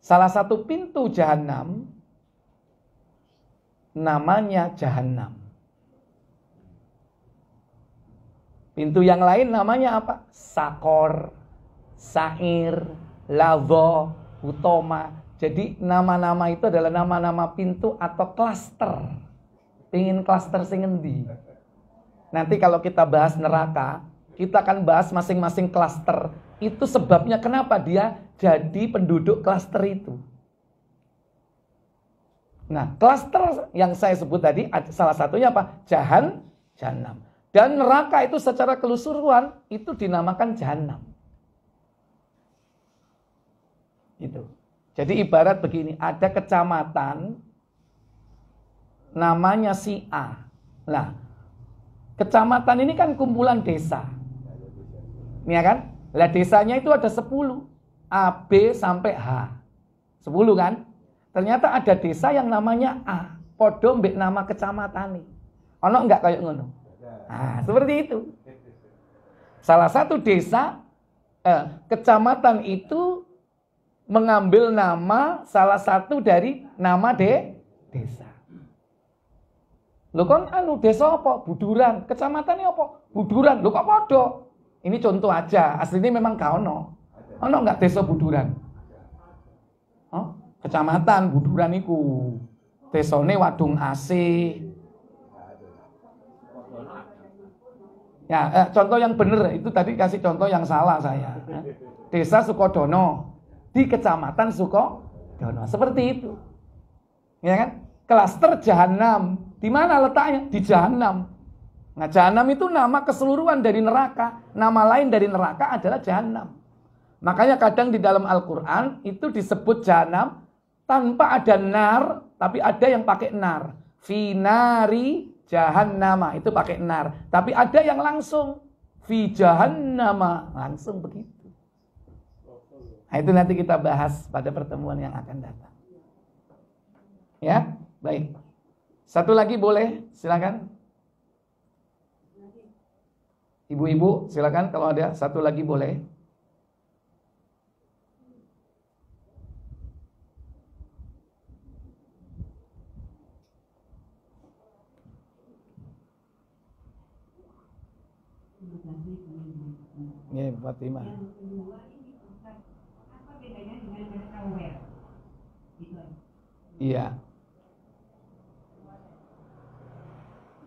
Speaker 1: Salah satu pintu jahanam namanya jahanam. Pintu yang lain namanya apa? Sakor, Sair, Lavo, Utoma. Jadi nama-nama itu adalah nama-nama pintu atau klaster. Pingin klaster sing endi? Nanti kalau kita bahas neraka, kita akan bahas masing-masing klaster. Itu sebabnya kenapa dia jadi penduduk klaster itu. Nah, klaster yang saya sebut tadi salah satunya apa? Jahanam. Dan neraka itu secara keseluruhan itu dinamakan jahanam. Itu. Jadi ibarat begini, ada kecamatan namanya si A. Nah, kecamatan ini kan kumpulan desa. Iya kan? Lah desanya itu ada 10. A, B sampai H. 10 kan? Ternyata ada desa yang namanya A. Podo mbek nama kecamatan nih. Ono enggak kayak ngono? Nah, seperti itu. Salah satu desa, kecamatan itu mengambil nama salah satu dari nama desa. Lho kon desa apa? Buduran. Kecamatan ini apa? Buduran. Lho kok podo? Ini contoh aja. Aslinya memang gak ono. Ono enggak desa Buduran? Oh, kecamatan Buduran iku. Desane Wadung Asih. Ya, contoh yang benar itu tadi kasih contoh yang salah saya. Desa Sukodono di kecamatan Sukodono. Seperti itu. Ya kan? Klaster jahanam. Di mana letaknya? Di jahanam. Nah, jahanam itu nama keseluruhan dari neraka. Nama lain dari neraka adalah jahanam. Makanya kadang di dalam Al-Qur'an itu disebut jahanam tanpa ada nar, tapi ada yang pakai nar. Finari jahannama itu pakai nar, tapi ada yang langsung fi jahannama, langsung begitu. Nah, itu nanti kita bahas pada pertemuan yang akan datang. Ya, baik. Satu lagi boleh, silakan. Ibu-ibu, silakan kalau ada satu lagi boleh. Ya, Fatimah.
Speaker 4: Yang kedua ini Ustaz, apa bedanya dengan kata well? Gitu aja.
Speaker 1: Iya.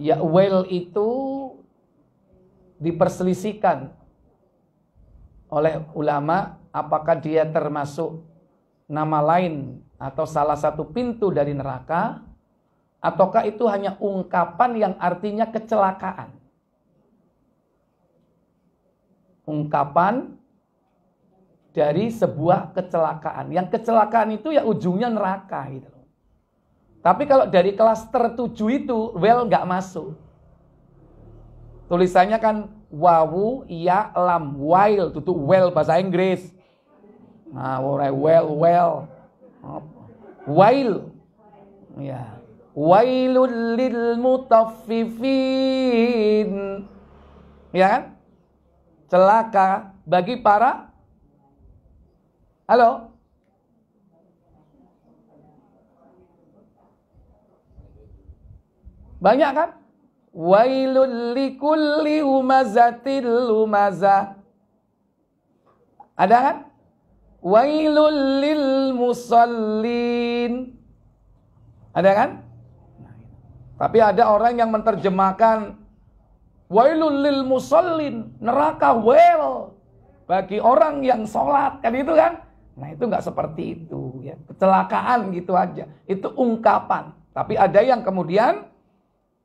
Speaker 1: Ya, well itu diperselisihkan oleh ulama apakah dia termasuk nama lain atau salah satu pintu dari neraka, ataukah itu hanya ungkapan yang artinya kecelakaan. Ungkapan dari sebuah kecelakaan. Yang kecelakaan itu ya ujungnya neraka gitu. Tapi kalau dari klaster 7 itu well nggak masuk. Tulisannya kan wawu ya lam while itu well bahasa Inggris. Nah, well while ya wailul lil mutaffifin, ya kan? Celaka bagi para, halo, banyak kan? Wailul likulli humazatil lumaza. Ada kan? Wailul lil musallin. Ada kan? Tapi ada orang yang menerjemahkan wailul lil musallin, neraka well bagi orang yang sholat, kan itu kan? Nah itu nggak seperti itu ya, kecelakaan gitu aja. Itu ungkapan. Tapi ada yang kemudian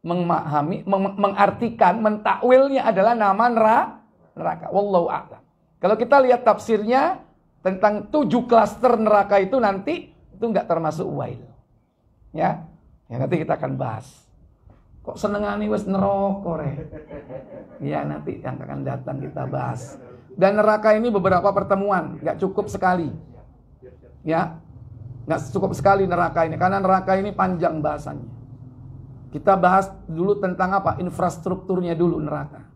Speaker 1: memahami, mengartikan, mentakwilnya adalah nama neraka. Wallahu a'lam. Kalau kita lihat tafsirnya tentang 7 klaster neraka itu nanti itu nggak termasuk wail. Ya, nanti kita akan bahas. Kok senengani wis neraka rek? Ya nanti yang akan datang kita bahas. Dan neraka ini beberapa pertemuan, nggak cukup sekali. Ya, nggak cukup sekali neraka ini, karena neraka ini panjang bahasannya. Kita bahas dulu tentang apa? Infrastrukturnya dulu neraka.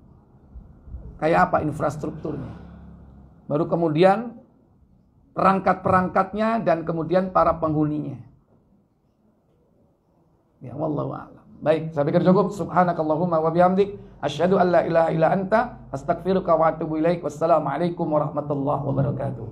Speaker 1: Kayak apa infrastrukturnya? Baru kemudian perangkat-perangkatnya dan kemudian para penghuninya. Ya, wallahu a'lam. Baik, saya pikir cukup. Subhanakallahumma wa bihamdik, asyhadu an la ilaha illa anta, astaghfiruka wa atubu ilaik. Wassalamualaikum warahmatullahi wabarakatuh.